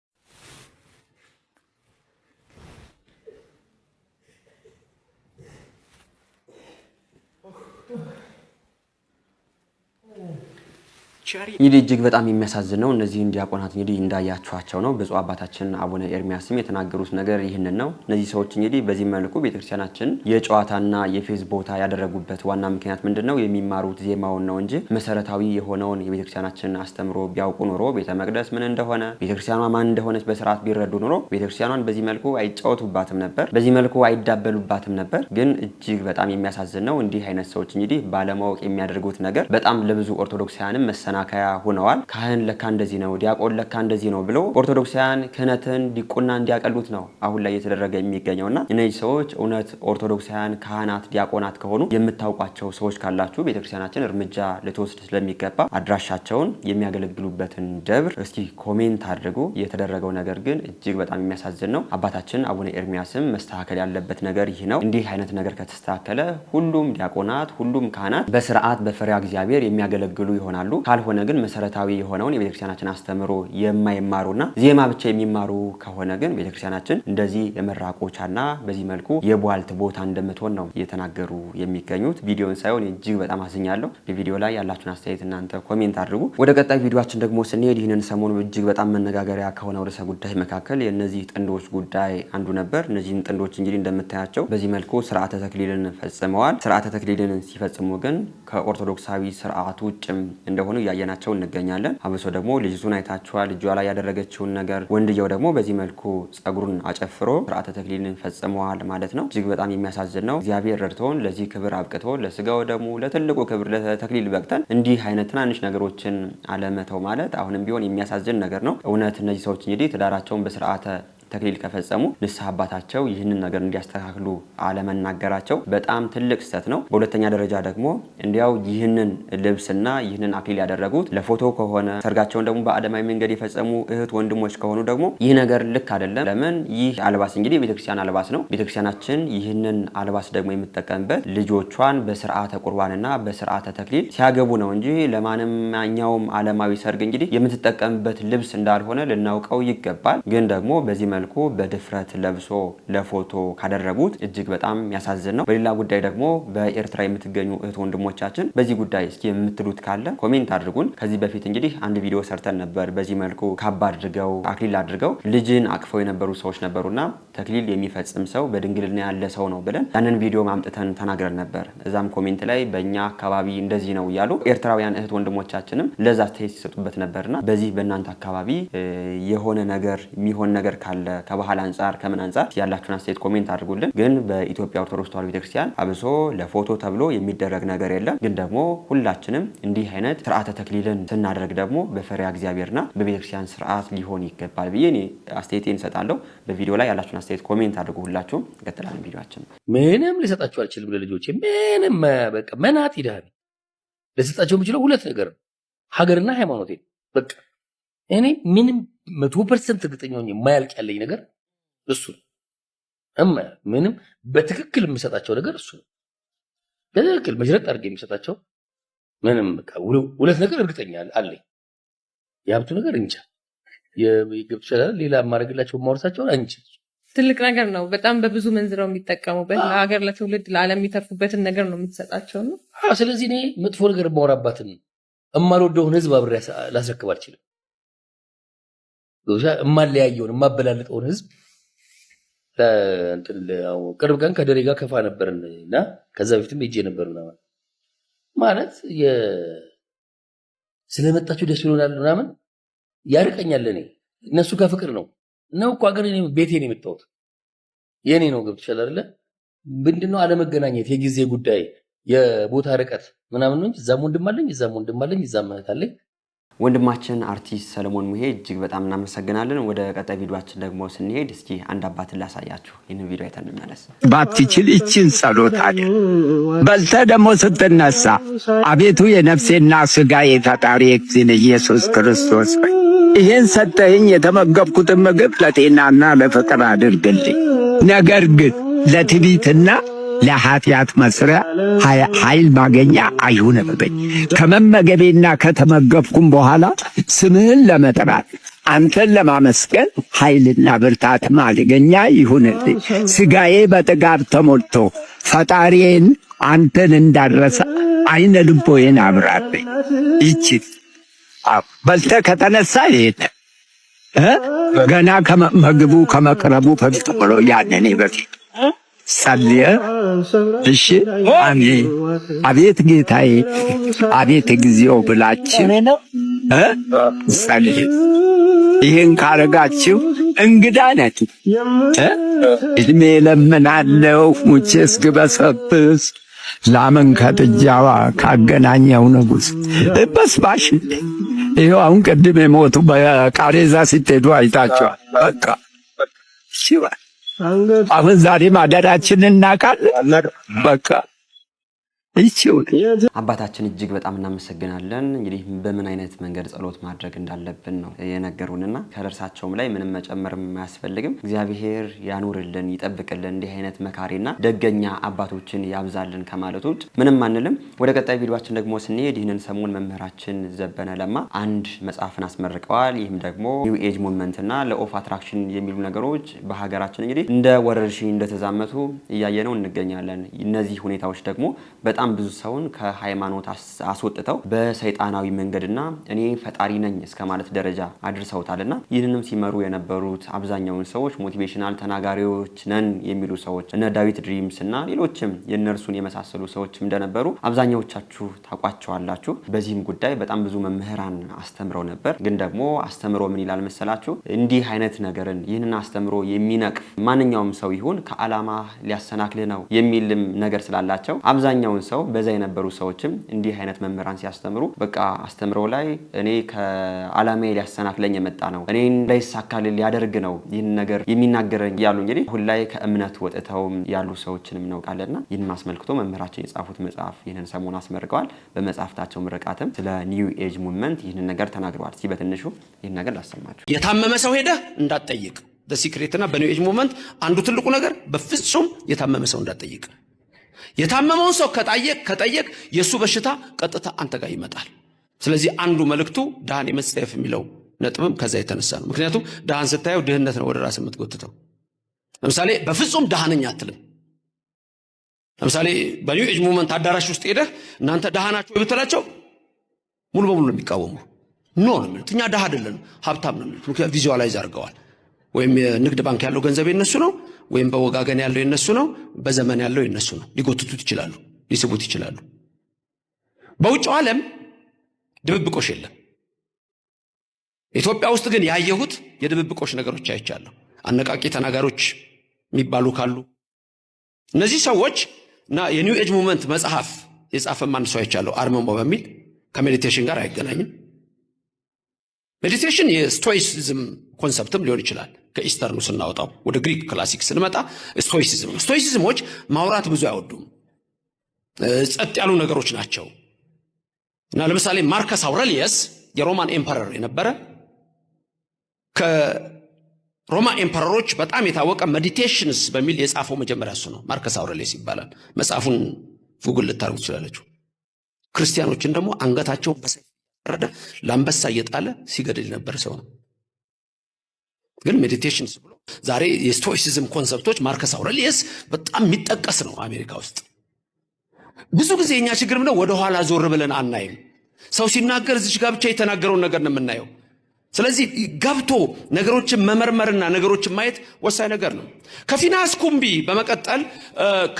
ይህ እጅግ በጣም የሚያሳዝን ነው። እነዚህን ዲያቆናት እንግዲህ እንዳያችኋቸው ነው። ብፁዕ አባታችን አቡነ ኤርሚያስም የተናገሩት ነገር ይህንን ነው። እነዚህ ሰዎች እንግዲህ በዚህ መልኩ ቤተክርስቲያናችን የጨዋታና የፌዝ ቦታ ያደረጉበት ዋና ምክንያት ምንድነው? የሚማሩት ዜማውን ነው እንጂ መሰረታዊ የሆነውን የቤተክርስቲያናችን አስተምሮ ቢያውቁ ኖሮ ቤተ መቅደስ ምን እንደሆነ ቤተክርስቲያኗ ማን እንደሆነች በስርዓት ቢረዱ ኖሮ ቤተክርስቲያኗን በዚህ መልኩ አይጫወቱባትም ነበር፣ በዚህ መልኩ አይዳበሉባትም ነበር። ግን እጅግ በጣም የሚያሳዝን ነው። እንዲህ አይነት ሰዎች እንግዲህ ባለማወቅ የሚያደርጉት ነገር በጣም ለብዙ ኦርቶዶክሳውያንም መሰናከያ ሆነዋል። ካህን ለካ እንደዚህ ነው፣ ዲያቆን ለካ እንደዚህ ነው ብለው ኦርቶዶክሳውያን ክህነትን ዲቁና እንዲያቀሉት ነው አሁን ላይ እየተደረገ የሚገኘውና እነዚህ ሰዎች እውነት ኦርቶዶክሳውያን ካህናት ዲያቆናት ከሆኑ የምታውቋቸው ሰዎች ካላችሁ ቤተክርስቲያናችን እርምጃ ልትወስድ ስለሚገባ አድራሻቸውን የሚያገለግሉበትን ደብር እስኪ ኮሜንት አድርጉ። የተደረገው ነገር ግን እጅግ በጣም የሚያሳዝን ነው። አባታችን አቡነ ኤርሚያስም መስተካከል ያለበት ነገር ይህ ነው። እንዲህ አይነት ነገር ከተስተካከለ ሁሉም ዲያቆናት ሁሉም ካህናት በስርዓት በፈሪሃ እግዚአብሔር የሚያገለግሉ ይሆናሉ። ካልሆነ ግን መሰረታዊ የሆነውን የቤተክርስቲያናችን አስተምሮ የማይማሩና ዜማ ብቻ የሚማሩ ከሆነ ግን ቤተክርስቲያናችን እንደዚህ የመራቆቻና በዚህ መልኩ የቧልት ቦታ እንደምትሆን ነው እየተናገሩ የሚገኙት። ቪዲዮን ሳይሆን እጅግ በጣም አዝኛለሁ። በቪዲዮ ላይ ያላችሁን አስተያየት እናንተ ኮሜንት አድርጉ። ወደ ቀጣይ ቪዲዮአችን ደግሞ ስንሄድ ይህንን ሰሞኑ እጅግ በጣም መነጋገሪያ ከሆነው ርዕሰ ጉዳይ መካከል የእነዚህ ጥንዶች ጉዳይ አንዱ ነበር። እነዚህን ጥንዶች እንግዲህ እንደምታያቸው በዚህ መልኩ ስርዓተ ተክሊልን ፈጽመዋል። ስርዓተ ተክሊልን ሲፈጽሙ ግን ከኦርቶዶክሳዊ ስርዓቱ ውጭም እንደሆኑ ያየናቸው እንገኛለን። አብሶ ደግሞ ልጅቱን አይታችኋል። እጇ ላይ ያደረገችውን ነገር፣ ወንድየው ደግሞ በዚህ መልኩ ጸጉሩን አጨፍሮ ስርዓተ ተክሊልን ፈጽመዋል ማለት ነው። እጅግ በጣም የሚያሳዝን ነው። እግዚአብሔር ረድቶን ለዚህ ክብር አብቅቶ ለስጋው ደግሞ ለትልቁ ክብር ለተክሊል በቅተን እንዲህ አይነት ትናንሽ ነገሮችን አለመተው ማለት አሁንም ቢሆን የሚያሳዝን ነገር ነው። እውነት እነዚህ ሰዎች እንግዲህ ትዳራቸውን በስርዓተ ተክሊል ከፈጸሙ ንስሐ አባታቸው ይህንን ነገር እንዲያስተካክሉ አለመናገራቸው በጣም ትልቅ ስህተት ነው። በሁለተኛ ደረጃ ደግሞ እንዲያው ይህንን ልብስና ይህንን አክሊል ያደረጉት ለፎቶ ከሆነ ሰርጋቸውን ደግሞ በአለማዊ መንገድ የፈጸሙ እህት ወንድሞች ከሆኑ ደግሞ ይህ ነገር ልክ አይደለም። ለምን ይህ አልባስ እንግዲህ የቤተክርስቲያን አልባስ ነው። ቤተክርስቲያናችን ይህንን አልባስ ደግሞ የምትጠቀምበት ልጆቿን በስርዓተ ቁርባንና በስርዓተ ተክሊል ሲያገቡ ነው እንጂ ለማንኛውም አለማዊ ሰርግ እንግዲህ የምትጠቀምበት ልብስ እንዳልሆነ ልናውቀው ይገባል። ግን ደግሞ በዚህ መልኩ በድፍረት ለብሶ ለፎቶ ካደረጉት እጅግ በጣም ያሳዝን ነው። በሌላ ጉዳይ ደግሞ በኤርትራ የምትገኙ እህት ወንድሞቻችን በዚህ ጉዳይ እስኪ የምትሉት ካለ ኮሜንት አድርጉን። ከዚህ በፊት እንግዲህ አንድ ቪዲዮ ሰርተን ነበር። በዚህ መልኩ ካባ አድርገው አክሊል አድርገው ልጅን አቅፈው የነበሩ ሰዎች ነበሩና ተክሊል የሚፈጽም ሰው በድንግልና ያለ ሰው ነው ብለን ያንን ቪዲዮ ማምጥተን ተናግረን ነበር። እዛም ኮሜንት ላይ በእኛ አካባቢ እንደዚህ ነው እያሉ ኤርትራውያን እህት ወንድሞቻችንም ለዛ አስተያየት ሲሰጡበት ነበርና በዚህ በእናንተ አካባቢ የሆነ ነገር የሚሆን ነገር ካለ ከባህል አንጻር ከምን አንጻር ያላችሁን አስተያየት ኮሜንት አድርጉልን። ግን በኢትዮጵያ ኦርቶዶክስ ተዋሕዶ ቤተክርስቲያን አብሶ ለፎቶ ተብሎ የሚደረግ ነገር የለም። ግን ደግሞ ሁላችንም እንዲህ አይነት ስርዓተ ተክሊልን ስናደርግ ደግሞ በፈሪሃ እግዚአብሔርና በቤተክርስቲያን ስርዓት ሊሆን ይገባል ብዬ እኔ አስተያየቴን እሰጣለሁ። በቪዲዮ ላይ ያላችሁን አስተያየት ኮሜንት አድርጉ። ሁላችሁም እንቀጥላለን ቪዲዮአችን። ምንም ልሰጣችሁ አልችልም ለልጆቼ ምንም በቃ መናት ይዳል ልሰጣቸው የምችለው ሁለት ነገር ነው፣ ሀገርና ሃይማኖቴ። በቃ እኔ ምንም 100% እርግጠኛ ሆኜ የማያልቅ ያለኝ ነገር እሱ ነው። ምንም በትክክል የምሰጣቸው ነገር እሱ ነው። በትክክል መጅረጥ አድርጌ የምሰጣቸው ምንም በቃ ሁለት ነገር እርግጠኛ አለኝ። የሀብቱ ነገር እንጃ የገብቻላ ሌላ ማድረግላቸው ማወርሳቸው እንጂ ትልቅ ነገር ነው። በጣም በብዙ መንዝረው የሚጠቀሙበት ለሀገር ለትውልድ ለዓለም የሚተርፉበትን ነገር ነው የምትሰጣቸው ነው። ስለዚህ እኔ መጥፎ ነገር ማወራባትን እማልወደውን ህዝብ አብሬ ላስረክብ አልችልም። እማለያየውን እማበላለጠውን ህዝብ ቅርብ ቀን ከደሬ ጋር ከፋ ነበርና ከዛ በፊትም ሄጄ ነበርና ማለት ስለመጣችሁ ደስ ይሆናል ምናምን ያርቀኛል። እኔ እነሱ ጋር ፍቅር ነው እኮ ሀገር እኔ ቤቴ ነው የመጣሁት የኔ ነው። ገብቶሻል አይደለ? ምንድነው አለመገናኘት የጊዜ ጉዳይ የቦታ ርቀት ምናምን ነው እንጂ እዛም ወንድም አለኝ እዛም ወንድም አለኝ እዛም እህት አለኝ። ወንድማችን አርቲስት ሰለሞን ሙሄ እጅግ በጣም እናመሰግናለን። ወደ ቀጣይ ቪዲዮአችን ደግሞ ስንሄድ እስኪ አንድ አባትን ላሳያችሁ። ይህንን ቪዲዮ አይተን እንመለስ። ባትችል ይችን ጸሎት አለ በልተ ደግሞ ስትነሳ አቤቱ የነፍሴና ስጋዬ ፈጣሪ እግዚእነ ኢየሱስ ክርስቶስ ይሄን ሰጠኝ የተመገብኩትን ምግብ ለጤናና ለፍቅር አድርግልኝ። ነገር ግን ለትዕቢትና ለኃጢአት መስሪያ ኃይል ማገኛ አይሁንብኝ። ከመመገቤና ከተመገብኩም በኋላ ስምህን ለመጥራት አንተን ለማመስገን ኃይልና ብርታት ማገኛ ይሁንልኝ። ስጋዬ በጥጋብ ተሞልቶ ፈጣሪዬን አንተን እንዳረሰ አይነ ልቦዬን አብራልኝ። ይችል በልተ ከተነሳ ይሄን ገና ከመመግቡ ከመቅረቡ ፈጥቶ ብሎ ያንን በፊት ጸልየ እሺ አሜን አቤት ጌታዬ አቤት እግዚኦ ብላችሁ ጸልዩ። ይህን ካረጋችሁ እንግዳ ነች እድሜ ለምናለው ሙቼ እስክበሰብስ ላምን ከጥጃዋ ካገናኘው ንጉሥ በስባሽ። ይኸው አሁን ቅድም የሞቱ በቃሬዛ ሲትሄዱ አይታችኋል። በቃ ሲባል አሁን ዛሬ ማደራችንን እናውቃለን። በቃ አባታችን እጅግ በጣም እናመሰግናለን። እንግዲህ በምን አይነት መንገድ ጸሎት ማድረግ እንዳለብን ነው የነገሩንና ከደርሳቸውም ላይ ምንም መጨመርም አያስፈልግም። እግዚአብሔር ያኑርልን ይጠብቅልን፣ እንዲህ አይነት መካሪና ደገኛ አባቶችን ያብዛልን ከማለት ውጭ ምንም አንልም። ወደ ቀጣይ ቪዲዮአችን ደግሞ ስንሄድ ይህንን ሰሞን መምህራችን ዘበነ ለማ አንድ መጽሐፍን አስመርቀዋል። ይህም ደግሞ ኒው ኤጅ ሙቭመንትና ለኦፍ አትራክሽን የሚሉ ነገሮች በሀገራችን እንግዲህ እንደ ወረርሽኝ እንደተዛመቱ እያየነው እንገኛለን። እነዚህ ሁኔታዎች ደግሞ በጣም ብዙ ሰውን ከሃይማኖት አስወጥተው በሰይጣናዊ መንገድና እኔ ፈጣሪ ነኝ እስከ ማለት ደረጃ አድርሰውታልና ይህንንም ሲመሩ የነበሩት አብዛኛውን ሰዎች ሞቲቬሽናል ተናጋሪዎች ነን የሚሉ ሰዎች እነ ዳዊት ድሪምስ እና ሌሎችም የነርሱን የመሳሰሉ ሰዎችም እንደነበሩ አብዛኛዎቻችሁ ታውቋቸዋላችሁ። በዚህም ጉዳይ በጣም ብዙ መምህራን አስተምረው ነበር። ግን ደግሞ አስተምሮ ምን ይላል መሰላችሁ? እንዲህ አይነት ነገርን ይህንን አስተምሮ የሚነቅፍ ማንኛውም ሰው ይሁን ከዓላማ ሊያሰናክልህ ነው የሚልም ነገር ስላላቸው አብዛኛውን ሰው በዛ የነበሩ ሰዎችም እንዲህ አይነት መምህራን ሲያስተምሩ በቃ አስተምሮ ላይ እኔ ከዓላማዬ ሊያሰናክለኝ የመጣ ነው እኔ እንዳይሳካልኝ ሊያደርግ ነው ይህን ነገር የሚናገረኝ ያሉ እንግዲህ አሁን ላይ ከእምነት ወጥተው ያሉ ሰዎችንም እናውቃለንና ይህን አስመልክቶ መምህራችን የጻፉት መጽሐፍ ይህንን ሰሞን አስመርቀዋል። በመጽሐፍታቸው ምርቃትም ስለ ኒው ኤጅ ሙቭመንት ይህንን ነገር ተናግረዋል። እስኪ በትንሹ ይህን ነገር ላሰማችሁ። የታመመ ሰው ሄደ እንዳትጠይቅ። በሲክሬትና በኒው ኤጅ ሙቭመንት አንዱ ትልቁ ነገር በፍጹም የታመመ ሰው እንዳትጠይቅ። የታመመውን ሰው ከጠየቅ የሱ በሽታ ቀጥታ አንተ ጋር ይመጣል። ስለዚህ አንዱ መልእክቱ ዳን የመጽሐፍ የሚለው ነጥብም ከዛ የተነሳ ነው። ምክንያቱም ድሃን ስታየው ድህነት ነው ወደ ራስ የምትጎትተው። ለምሳሌ በፍጹም ድሃ ነኝ አትልም። ለምሳሌ በኒው ኤጅ ሙቭመንት አዳራሽ ውስጥ ሄደህ እናንተ ድሃ ናችሁ ብትላቸው ሙሉ በሙሉ ነው የሚቃወሙ። ኖ ነው የሚሉት፣ እኛ ድሃ አይደለንም ሀብታም ነው የሚሉት። ምክንያቱም ቪዥዋላይዝ አድርገዋል። ወይም የንግድ ባንክ ያለው ገንዘብ የነሱ ነው፣ ወይም በወጋገን ያለው የነሱ ነው፣ በዘመን ያለው የነሱ ነው። ሊጎትቱት ይችላሉ፣ ሊስቡት ይችላሉ። በውጭው ዓለም ድብብቆሽ የለም። ኢትዮጵያ ውስጥ ግን ያየሁት የድብብቆሽ ነገሮች አይቻለሁ። አነቃቂ ተናጋሪዎች የሚባሉ ካሉ እነዚህ ሰዎች እና የኒው ኤጅ ሙቭመንት መጽሐፍ የጻፈ ማን ሰው አይቻለሁ አርመሞ በሚል ከሜዲቴሽን ጋር አይገናኝም። ሜዲቴሽን የስቶይሲዝም ኮንሰፕትም ሊሆን ይችላል። ከኢስተርኑ ስናወጣው ወደ ግሪክ ክላሲክ ስንመጣ ስቶይሲዝም ነው። ስቶይሲዝሞች ማውራት ብዙ አይወዱም፣ ጸጥ ያሉ ነገሮች ናቸው። እና ለምሳሌ ማርከስ አውሬሊየስ የሮማን ኤምፐረር የነበረ ከሮማ ኤምፐረሮች በጣም የታወቀ ሜዲቴሽንስ በሚል የጻፈው መጀመሪያ እሱ ነው። ማርከስ አውሬሊየስ ይባላል። መጽሐፉን ጉግል ልታርጉ ትችላላችሁ። ክርስቲያኖችን ደግሞ አንገታቸው በሰይፍ ረዳ ላምበሳ እየጣለ ሲገድል ነበር ሰው ነው። ግን ሜዲቴሽንስ ብሎ ዛሬ የስቶይሲዝም ኮንሰፕቶች ማርከስ አውሬሊየስ በጣም የሚጠቀስ ነው አሜሪካ ውስጥ። ብዙ ጊዜ የኛ ችግር ምንድነው? ወደ ኋላ ዞር ብለን አናይም። ሰው ሲናገር እዚህ ጋር ብቻ የተናገረውን ነገር ነው የምናየው። ስለዚህ ገብቶ ነገሮችን መመርመርና ነገሮችን ማየት ወሳኝ ነገር ነው። ከፊናስ ኩምቢ በመቀጠል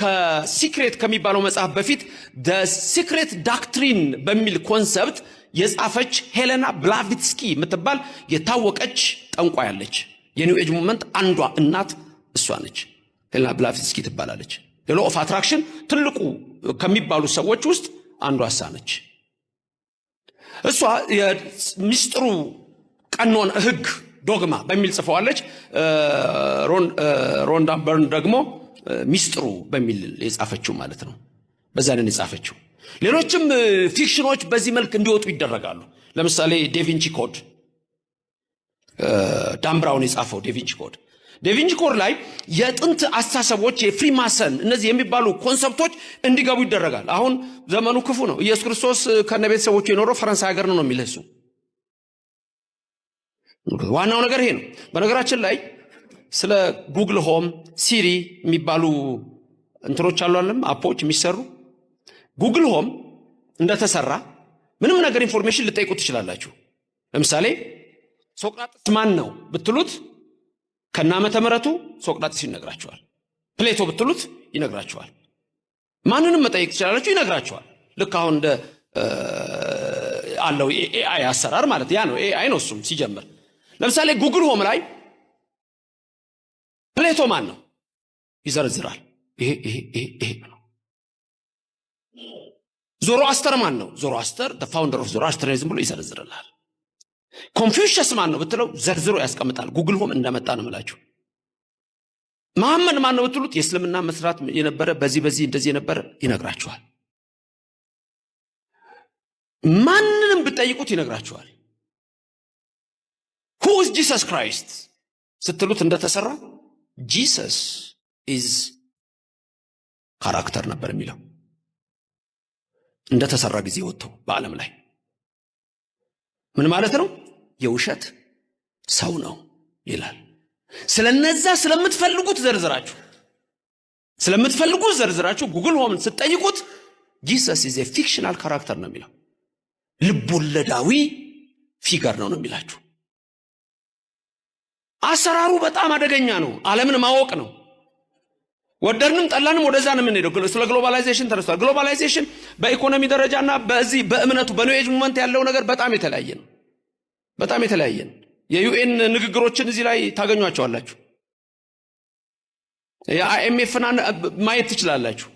ከሲክሬት ከሚባለው መጽሐፍ በፊት the secret doctrine በሚል ኮንሰፕት የጻፈች ሄሌና ብላቪትስኪ የምትባል የታወቀች ጠንቋይ አለች። የኒው ኤጅ ሙቭመንት አንዷ እናት እሷ ነች። ሄሌና ብላቪትስኪ ትባላለች። ሎ ኦፍ አትራክሽን ትልቁ ከሚባሉ ሰዎች ውስጥ አንዷ እሷ ነች። እሷ የሚስጥሩ ቀኖን ህግ ዶግማ በሚል ጽፈዋለች። ሮንዳ በርን ደግሞ ሚስጥሩ በሚል የጻፈችው ማለት ነው። በዛንን የጻፈችው ሌሎችም ፊክሽኖች በዚህ መልክ እንዲወጡ ይደረጋሉ። ለምሳሌ ዴቪንቺ ኮድ ዳን ብራውን የጻፈው ዴቪንቺ ኮድ። ዴቪንቺ ኮድ ላይ የጥንት አስተሳሰቦች የፍሪማሰን እነዚህ የሚባሉ ኮንሰፕቶች እንዲገቡ ይደረጋል። አሁን ዘመኑ ክፉ ነው። ኢየሱስ ክርስቶስ ከነቤተሰቦቹ የኖረው ፈረንሳይ ሀገር ነው የሚል እሱ። ዋናው ነገር ይሄ ነው። በነገራችን ላይ ስለ ጉግል ሆም፣ ሲሪ የሚባሉ እንትኖች አሉ አይደለም አፖች የሚሰሩ ጉግል ሆም እንደተሰራ ምንም ነገር ኢንፎርሜሽን ልጠይቁት ትችላላችሁ። ለምሳሌ ሶቅራጥስ ማን ነው ብትሉት ከናመተ ምህረቱ ሶቅራጥስ ይነግራችኋል። ፕሌቶ ብትሉት ይነግራችኋል። ማንንም መጠየቅ ትችላላችሁ፣ ይነግራችኋል። ልክ አሁን እንደ አለው ኤአይ አሰራር ማለት ያ ነው። ኤአይ ነው እሱም ሲጀምር። ለምሳሌ ጉግል ሆም ላይ ፕሌቶ ማን ነው ይዘረዝራል። ይሄ ነው። ዞሮአስተር ማን ነው? ዞሮአስተር the founder of Zoroastrianism ብሎ ይዘረዝራል። ኮንፊውሽስ ማን ነው ብትለው ዘርዝሮ ያስቀምጣል። ጉግል ሆም እንደመጣ ነው የምላችሁ። መሐመድ ማን ነው ብትሉት የእስልምና መስራት የነበረ በዚህ እንደዚህ የነበረ ይነግራችኋል። ማንንም ብትጠይቁት ይነግራችኋል። who is Jesus Christ ስትሉት እንደተሰራ Jesus is ካራክተር ነበር የሚለው እንደተሰራ ጊዜ ወጥተው በዓለም ላይ ምን ማለት ነው? የውሸት ሰው ነው ይላል። ስለነዛ ስለምትፈልጉት ዘርዝራችሁ ጉግል ሆምን ስትጠይቁት Jesus is a fictional character ነው የሚለው። ልቦለዳዊ ፊገር ነው የሚላችሁ። አሰራሩ በጣም አደገኛ ነው። ዓለምን ማወቅ ነው። ወደድንም ጠላንም ወደዛ ነው የምንሄደው። ስለ ግሎባላይዜሽን ተነስቷል። ግሎባላይዜሽን በኢኮኖሚ ደረጃና በዚህ በእምነቱ በኒው ኤጅ ሙቭመንት ያለው ነገር በጣም የተለያየ ነው። በጣም የተለያየ ነው። የዩኤን ንግግሮችን እዚህ ላይ ታገኟቸዋላችሁ። የአይኤምኤፍን ማየት ትችላላችሁ።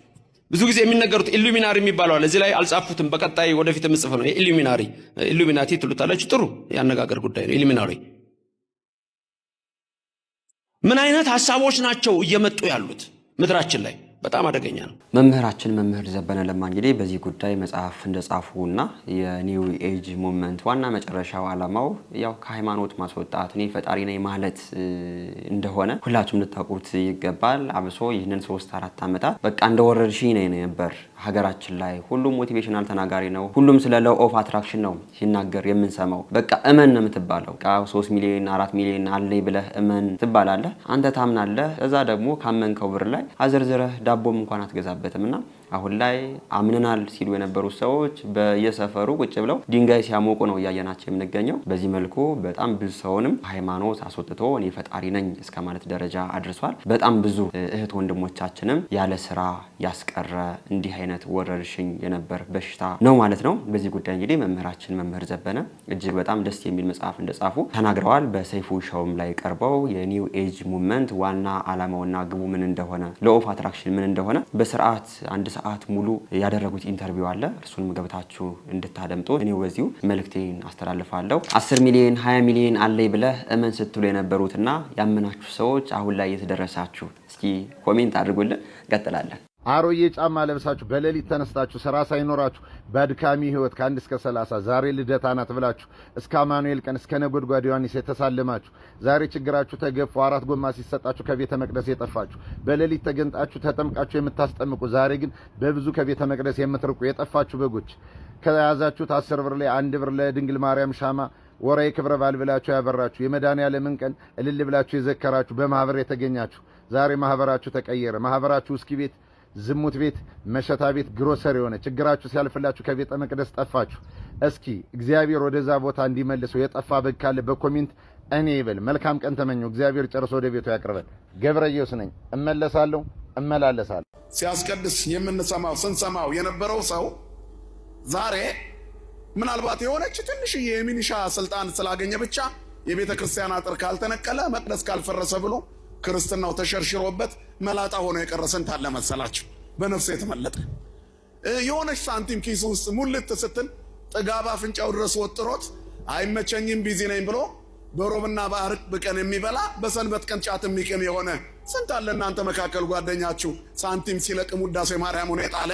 ብዙ ጊዜ የሚነገሩት ኢሉሚናሪ የሚባለው አለ። እዚህ ላይ አልጻፉትም። በቀጣይ ወደፊት የምጽፈው ነው። ኢሉሚናቲ ትሉታላችሁ። ጥሩ ያነጋገር ጉዳይ ነው። ኢሉሚናሪ ምን አይነት ሐሳቦች ናቸው እየመጡ ያሉት ምድራችን ላይ? በጣም አደገኛ ነው። መምህር ዘበነ ለማ እንግዲህ በዚህ ጉዳይ መጽሐፍ እንደጻፉና የኒው ኤጅ ሙቭመንት ዋና መጨረሻው ዓላማው ያው ከሃይማኖት ማስወጣት እኔ ፈጣሪ ነኝ ማለት እንደሆነ ሁላችሁም ልታውቁት ይገባል። አብሶ ይህንን 3-4 ዓመታት በቃ እንደወረርሽኝ ነበር ሀገራችን ላይ። ሁሉም ሞቲቬሽናል ተናጋሪ ነው። ሁሉም ስለ ሎው ኦፍ አትራክሽን ነው ሲናገር የምንሰማው። በቃ እመን ነው የምትባለው። በቃ 3 ሚሊዮን 4 ሚሊዮን አለኝ ብለህ እመን ትባላለህ። አንተ ታምናለህ። እዛ ደግሞ ካመንከው ብር ላይ አዘርዝረህ ዳቦም እንኳን አትገዛበትምና አሁን ላይ አምነናል ሲሉ የነበሩ ሰዎች በየሰፈሩ ቁጭ ብለው ድንጋይ ሲያሞቁ ነው እያየናቸው የምንገኘው። በዚህ መልኩ በጣም ብዙ ሰውንም ሃይማኖት አስወጥቶ እኔ ፈጣሪ ነኝ እስከ ማለት ደረጃ አድርሷል። በጣም ብዙ እህት ወንድሞቻችንም ያለ ስራ ያስቀረ እንዲህ አይነት ወረርሽኝ የነበር በሽታ ነው ማለት ነው። በዚህ ጉዳይ እንግዲህ መምህር ዘበነ እጅግ በጣም ደስ የሚል መጽሐፍ እንደጻፉ ተናግረዋል። በሰይፉ ሾውም ላይ ቀርበው የኒው ኤጅ ሙቭመንት ዋና ዓላማውና ግቡ ምን እንደሆነ ሎው ኦፍ አትራክሽን ምን እንደሆነ በስርዓት አንድ ሰዓት ሙሉ ያደረጉት ኢንተርቪው አለ። እርሱንም ገብታችሁ እንድታደምጡ እኔው በዚሁ መልእክቴን አስተላልፋለሁ። 10 ሚሊዮን 20 ሚሊዮን አለይ ብለህ እመን ስትሉ የነበሩትና ያመናችሁ ሰዎች አሁን ላይ የተደረሳችሁ እስኪ ኮሜንት አድርጉልን። ቀጥላለን። አሮዬ ጫማ ለብሳችሁ በሌሊት ተነስታችሁ ስራ ሳይኖራችሁ በአድካሚ ህይወት ከ1 እስከ 30 ዛሬ ልደታ ናት ብላችሁ እስከ አማኑኤል ቀን እስከ ነጎድጓድ ዮሐንስ የተሳለማችሁ ዛሬ ችግራችሁ ተገፎ 4 ጎማ ሲሰጣችሁ ከቤተ መቅደስ የጠፋችሁ በሌሊት ተገንጣችሁ ተጠምቃችሁ የምታስጠምቁ ዛሬ ግን በብዙ ከቤተ መቅደስ የምትርቁ የጠፋችሁ በጎች ከያዛችሁት 10 ብር ላይ 1 ብር ለድንግል ማርያም ሻማ ወራይ ክብረ በዓል ብላችሁ ያበራችሁ የመድኃኔዓለምን ቀን እልል ብላችሁ የዘከራችሁ በማህበር የተገኛችሁ ዛሬ ማህበራችሁ ተቀየረ። ማህበራችሁ እስኪ ቤት ዝሙት ቤት፣ መሸታ ቤት፣ ግሮሰሪ ሆነ። ችግራችሁ ሲያልፍላችሁ ከቤተ መቅደስ ጠፋችሁ። እስኪ እግዚአብሔር ወደዛ ቦታ እንዲመልሰው የጠፋ በግ ካለ በኮሜንት እኔ ይበል። መልካም ቀን ተመኘው። እግዚአብሔር ጨርሶ ወደ ቤቱ ያቅርበን። ገብረየስ ነኝ። እመለሳለሁ፣ እመላለሳለሁ። ሲያስቀድስ የምንሰማው ስንሰማው የነበረው ሰው ዛሬ ምናልባት የሆነች ትንሽዬ የሚኒሻ ስልጣን ስላገኘ ብቻ የቤተ ክርስቲያን አጥር ካልተነቀለ መቅደስ ካልፈረሰ ብሎ ክርስትናው ተሸርሽሮበት መላጣ ሆኖ የቀረ ስንት አለ መሰላችሁ? በነፍሱ የተመለጠ የሆነች ሳንቲም ኪሱ ውስጥ ሙልት ስትል ጥጋብ አፍንጫው ድረስ ወጥሮት አይመቸኝም ቢዚ ነኝ ብሎ በሮብና በአርብ ቀን የሚበላ በሰንበት ቀን ጫት የሚቅም የሆነ ስንት አለ እናንተ መካከል ጓደኛችሁ ሳንቲም ሲለቅም ውዳሴ ማርያምን የጣለ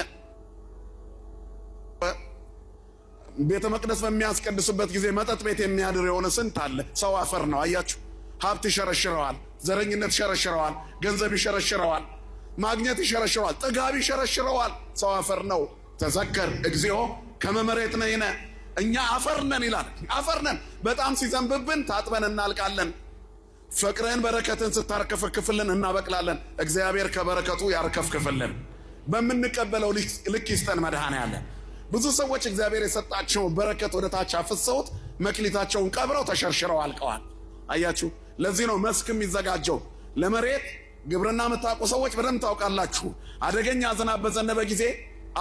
ቤተ መቅደስ በሚያስቀድስበት ጊዜ መጠጥ ቤት የሚያድር የሆነ ስንት አለ። ሰው አፈር ነው። አያችሁ፣ ሀብት ይሸረሽረዋል፣ ዘረኝነት ይሸረሽረዋል፣ ገንዘብ ይሸረሽረዋል፣ ማግኘት ይሸረሽረዋል፣ ጥጋብ ይሸረሽረዋል። ሰው አፈር ነው። ተዘከር እግዚኦ ከመመሬት ነይነ፣ እኛ አፈር ነን ይላል። አፈር ነን። በጣም ሲዘንብብን ታጥበን እናልቃለን። ፍቅርን በረከትን ስታርከፍክፍልን እናበቅላለን። እግዚአብሔር ከበረከቱ ያርከፍክፍልን። በምንቀበለው ልክ ይስጠን መድኃኔዓለም። ብዙ ሰዎች እግዚአብሔር የሰጣቸው በረከት ወደ ታች አፍሰውት መክሊታቸውን ቀብረው ተሸርሽረው አልቀዋል። አያችሁ፣ ለዚህ ነው መስክ የሚዘጋጀው። ለመሬት ግብርና የምታውቁ ሰዎች በደንብ ታውቃላችሁ። አደገኛ ዝናብ በዘነበ ጊዜ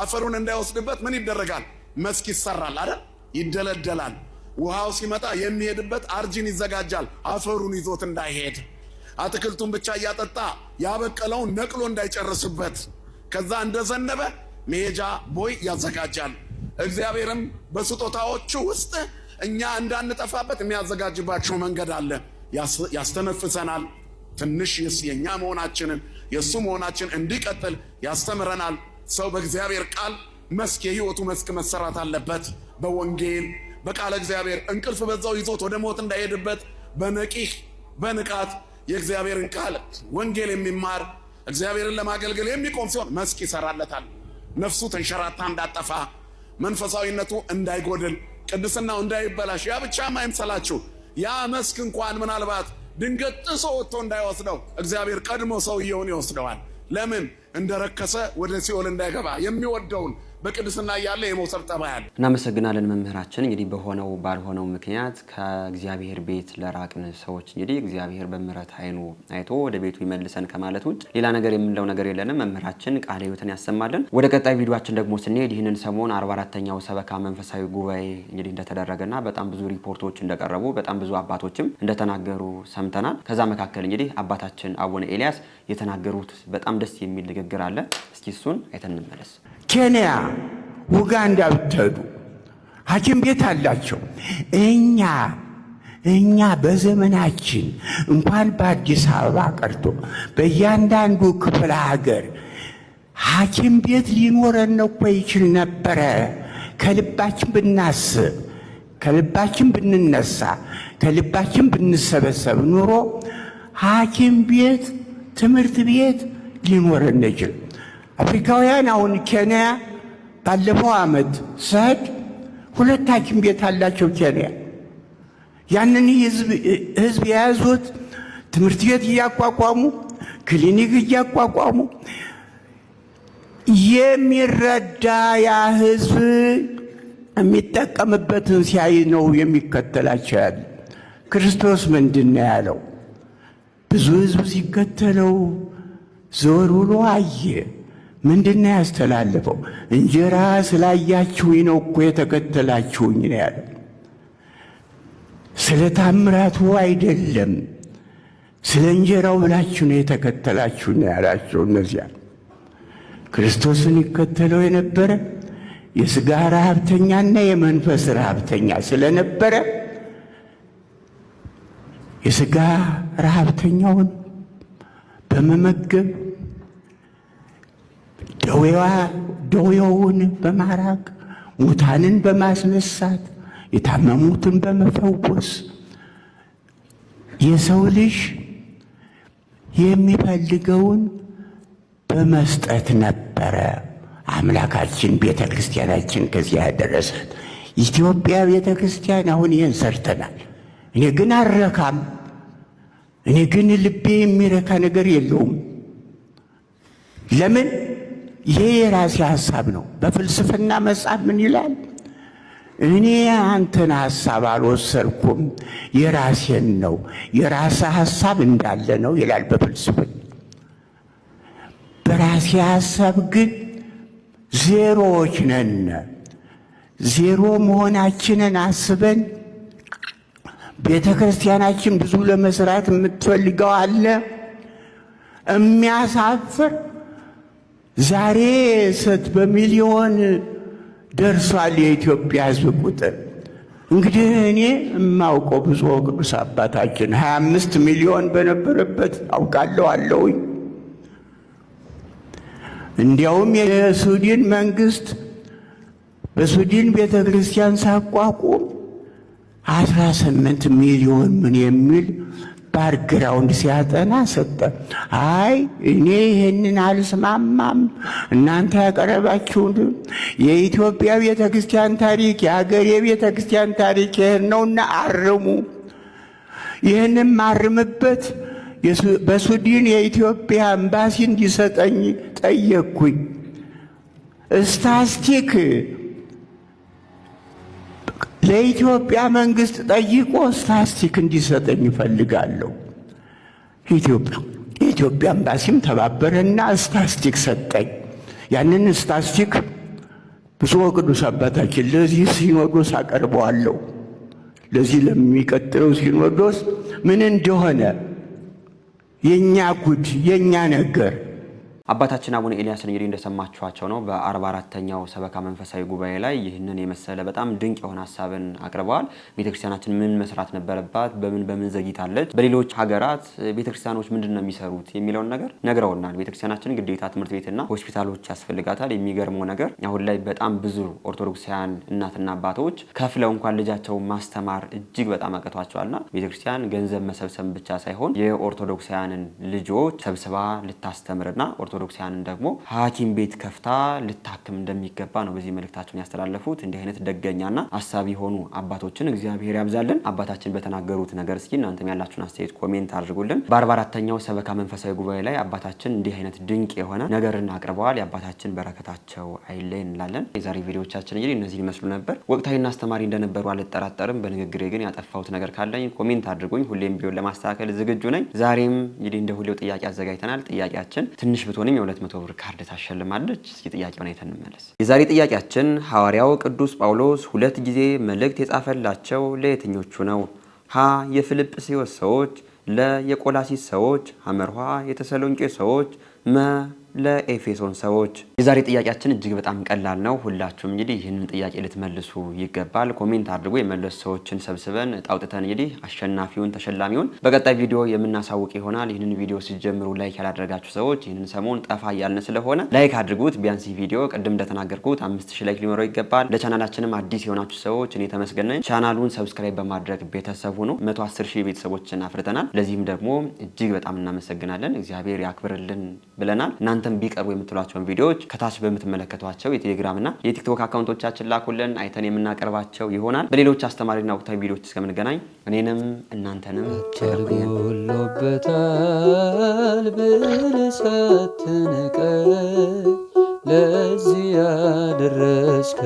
አፈሩን እንዳይወስድበት ምን ይደረጋል? መስክ ይሰራል አይደል? ይደለደላል። ውሃው ሲመጣ የሚሄድበት አርጂን ይዘጋጃል፣ አፈሩን ይዞት እንዳይሄድ። አትክልቱን ብቻ እያጠጣ ያበቀለውን ነቅሎ እንዳይጨርስበት። ከዛ እንደዘነበ መሄጃ ቦይ ያዘጋጃል። እግዚአብሔርም በስጦታዎቹ ውስጥ እኛ እንዳንጠፋበት የሚያዘጋጅባቸው መንገድ አለ። ያስተነፍሰናል። ትንሽ የኛ መሆናችንን የእሱ መሆናችን እንዲቀጥል ያስተምረናል። ሰው በእግዚአብሔር ቃል መስክ የህይወቱ መስክ መሰራት አለበት። በወንጌል በቃለ እግዚአብሔር እንቅልፍ በዛው ይዞት ወደ ሞት እንዳይሄድበት በነቂህ በንቃት የእግዚአብሔርን ቃል ወንጌል የሚማር እግዚአብሔርን ለማገልገል የሚቆም ሲሆን መስክ ይሰራለታል። ነፍሱ ተንሸራታ እንዳጠፋ፣ መንፈሳዊነቱ እንዳይጎድል፣ ቅድስናው እንዳይበላሽ። ያ ብቻም አይምሰላችሁ። ያ መስክ እንኳን ምናልባት ድንገት ጥሶ ወጥቶ እንዳይወስደው እግዚአብሔር ቀድሞ ሰውየውን ይወስደዋል። ለምን? እንደረከሰ ወደ ሲኦል እንዳይገባ የሚወደውን በቅድስና እያለ የመውሰድ ጠባይ አለ። እናመሰግናለን መምህራችን። እንግዲህ በሆነው ባልሆነው ምክንያት ከእግዚአብሔር ቤት ለራቅን ሰዎች እንግዲህ እግዚአብሔር በምሕረት ዓይኑ አይቶ ወደ ቤቱ ይመልሰን ከማለት ውጭ ሌላ ነገር የምንለው ነገር የለንም። መምህራችን ቃለ ሕይወትን ያሰማልን። ወደ ቀጣይ ቪዲዮአችን ደግሞ ስንሄድ ይህንን ሰሞን 44ኛው ሰበካ መንፈሳዊ ጉባኤ እንግዲህ እንደተደረገና በጣም ብዙ ሪፖርቶች እንደቀረቡ በጣም ብዙ አባቶችም እንደተናገሩ ሰምተናል። ከዛ መካከል እንግዲህ አባታችን አቡነ ኤልያስ የተናገሩት በጣም ደስ የሚል ንግግር አለ። እስኪ እሱን አይተን እንመለስ። ኬንያ፣ ኡጋንዳ ብትሄዱ ሐኪም ቤት አላቸው። እኛ በዘመናችን እንኳን በአዲስ አበባ ቀርቶ በእያንዳንዱ ክፍለ ሀገር ሐኪም ቤት ሊኖረን እኮ ይችል ነበረ። ከልባችን ብናስብ፣ ከልባችን ብንነሳ፣ ከልባችን ብንሰበሰብ ኑሮ ሐኪም ቤት፣ ትምህርት ቤት ሊኖረን ይችል። አፍሪካውያን አሁን ኬንያ ባለፈው ዓመት ስሄድ 2 ሐኪም ቤት አላቸው ኬንያ። ያንን ህዝብ የያዙት ትምህርት ቤት እያቋቋሙ ክሊኒክ እያቋቋሙ የሚረዳ ያ ህዝብ የሚጠቀምበትን ሲያይ ነው የሚከተላቸው ያለ። ክርስቶስ ምንድን ነው ያለው? ብዙ ህዝብ ሲከተለው ዞር ብሎ አየ። ምንድን ነው ያስተላለፈው? እንጀራ ስላያችሁኝ ነው እኮ የተከተላችሁኝ ነው ያለው። ስለ ታምራቱ አይደለም፣ ስለ እንጀራው ብላችሁ ነው የተከተላችሁ ነው ያላቸው። እነዚያ ክርስቶስን ይከተለው የነበረ የሥጋ ረሃብተኛና የመንፈስ ረሃብተኛ ስለነበረ የሥጋ ረሃብተኛውን በመመገብ ደዌውን በማራቅ ሙታንን በማስነሳት የታመሙትን በመፈወስ የሰው ልጅ የሚፈልገውን በመስጠት ነበረ አምላካችን ቤተ ክርስቲያናችን ከዚያ ያደረሰን። ኢትዮጵያ ቤተ ክርስቲያን አሁን ይህን ሰርተናል። እኔ ግን አልረካም። እኔ ግን ልቤ የሚረካ ነገር የለውም። ለምን? ይሄ የራሴ ሐሳብ ነው። በፍልስፍና መጽሐፍ ምን ይላል? እኔ አንተን ሐሳብ አልወሰድኩም፣ የራሴን ነው። የራሴ ሐሳብ እንዳለ ነው ይላል በፍልስፍና። በራሴ ሐሳብ ግን ዜሮዎች ነን። ዜሮ መሆናችንን አስበን ቤተ ክርስቲያናችን ብዙ ለመስራት የምትፈልገው አለ። የሚያሳፍር ዛሬ በሚሊዮን ደርሷል የኢትዮጵያ ሕዝብ ቁጥር። እንግዲህ እኔ የማውቀው ብፁዕ ቅዱስ አባታችን 25 ሚሊዮን በነበረበት አውቃለሁ አለውኝ። እንዲያውም የሱዲን መንግስት በሱዲን ቤተ ክርስቲያን ሳቋቁም 18 ሚሊዮን ምን የሚል ባክግራውንድ ሲያጠና ሰጠ። አይ እኔ ይሄንን አልስማማም፣ እናንተ ያቀረባችሁን የኢትዮጵያ ቤተ ክርስቲያን ታሪክ የሀገር የቤተ ክርስቲያን ታሪክ ይሄን ነውና አርሙ። ይህንም አርምበት በሱዲን የኢትዮጵያ ኤምባሲ እንዲሰጠኝ ጠየቅኩኝ። ስታስቲክ ለኢትዮጵያ መንግስት ጠይቆ ስታስቲክ እንዲሰጠኝ እፈልጋለሁ። የኢትዮጵያ ኤምባሲም ተባበረና ስታስቲክ ሰጠኝ። ያንን ስታስቲክ ብፁዕ ወቅዱስ አባታችን ለዚህ ሲኖዶስ አቀርበዋለሁ። ለዚህ ለሚቀጥለው ሲኖዶስ ምን እንደሆነ የኛ ጉድ የኛ ነገር። አባታችን አቡነ ኤልያስ እንግዲህ እንደሰማችኋቸው ነው። በ44ኛው ሰበካ መንፈሳዊ ጉባኤ ላይ ይህንን የመሰለ በጣም ድንቅ የሆነ ሀሳብን አቅርበዋል። ቤተክርስቲያናችን ምን መስራት ነበረባት፣ በምን ዘግይታለች፣ በሌሎች ሀገራት ቤተክርስቲያኖች ምንድነው የሚሰሩት የሚለውን ነገር ነግረውናል። ቤተክርስቲያናችን ግዴታ ትምህርት ቤትና ሆስፒታሎች ያስፈልጋታል። የሚገርመው ነገር አሁን ላይ በጣም ብዙ ኦርቶዶክሳውያን እናትና አባቶች ከፍለው እንኳን ልጃቸውን ማስተማር እጅግ በጣም አቅቷቸዋልና ቤተክርስቲያን ገንዘብ መሰብሰብ ብቻ ሳይሆን የኦርቶዶክሳውያንን ልጆች ሰብስባ ልታስተምርና ኦርቶዶክሳውያንን ደግሞ ሐኪም ቤት ከፍታ ልታክም እንደሚገባ ነው በዚህ መልእክታቸውን ያስተላለፉት። እንዲህ አይነት ደገኛና አሳቢ የሆኑ አባቶችን እግዚአብሔር ያብዛልን። አባታችን በተናገሩት ነገር እስኪ እናንተም ያላችሁን አስተያየት ኮሜንት አድርጉልን። በ44ኛው ሰበካ መንፈሳዊ ጉባኤ ላይ አባታችን እንዲህ አይነት ድንቅ የሆነ ነገርን አቅርበዋል። የአባታችን በረከታቸው አይለየን እንላለን። የዛሬ ቪዲዮዎቻችን እንግዲህ እነዚህ ይመስሉ ነበር። ወቅታዊና አስተማሪ እንደነበሩ አልጠራጠርም። በንግግሬ ግን ያጠፋሁት ነገር ካለኝ ኮሜንት አድርጉኝ። ሁሌም ቢሆን ለማስተካከል ዝግጁ ነኝ። ዛሬም እንግዲህ እንደ ሁሌው ጥያቄ አዘጋጅተናል። ጥያቄያችን ትንሽ ብትሆንም የ200 ብር ካርድ ታሸልማለች። እስኪ ጥያቄውን አይተን እንመለስ። የዛሬ ጥያቄያችን ሐዋርያው ቅዱስ ጳውሎስ 2 ጊዜ መልእክት የጻፈላቸው ለየትኞቹ ነው? ሀ የፊልጵስዩስ ሰዎች፣ ለ የቆላሲስ ሰዎች፣ ሐመርኋ የተሰሎንቄ ሰዎች፣ መ ለኤፌሶን ሰዎች። የዛሬ ጥያቄያችን እጅግ በጣም ቀላል ነው። ሁላችሁም እንግዲህ ይህንን ጥያቄ ልትመልሱ ይገባል። ኮሜንት አድርጎ የመለሱ ሰዎችን ሰብስበን ጣውጥተን እንግዲህ አሸናፊውን ተሸላሚውን በቀጣይ ቪዲዮ የምናሳውቅ ይሆናል። ይህንን ቪዲዮ ሲጀምሩ ላይክ ያላደረጋችሁ ሰዎች ይህንን ሰሞን ጠፋ ያልን ስለሆነ ላይክ አድርጉት። ቢያንስ ቪዲዮ ቅድም እንደተናገርኩት 5000 ላይክ ሊኖረው ይገባል። ለቻናላችንም አዲስ የሆናችሁ ሰዎች እኔ ተመስገን ነኝ። ቻናሉን ሰብስክራይብ በማድረግ ቤተሰብ ሁኑ። 110000 ቤተሰቦችን አፍርተናል። ለዚህም ደግሞ እጅግ በጣም እናመሰግናለን። እግዚአብሔር ያክብርልን ብለናል። እናንተም ቢቀርቡ የምትሏቸውን ቪዲዮዎች ከታች በምትመለከቷቸው የቴሌግራም እና የቲክቶክ አካውንቶቻችን ላኩልን፣ አይተን የምናቀርባቸው ይሆናል። በሌሎች አስተማሪና ወቅታዊ ቪዲዮዎች እስከምንገናኝ እኔንም እናንተንም ተርጎሎበታል ብልሰትንቀኝ ለዚህ ያደረስከኝ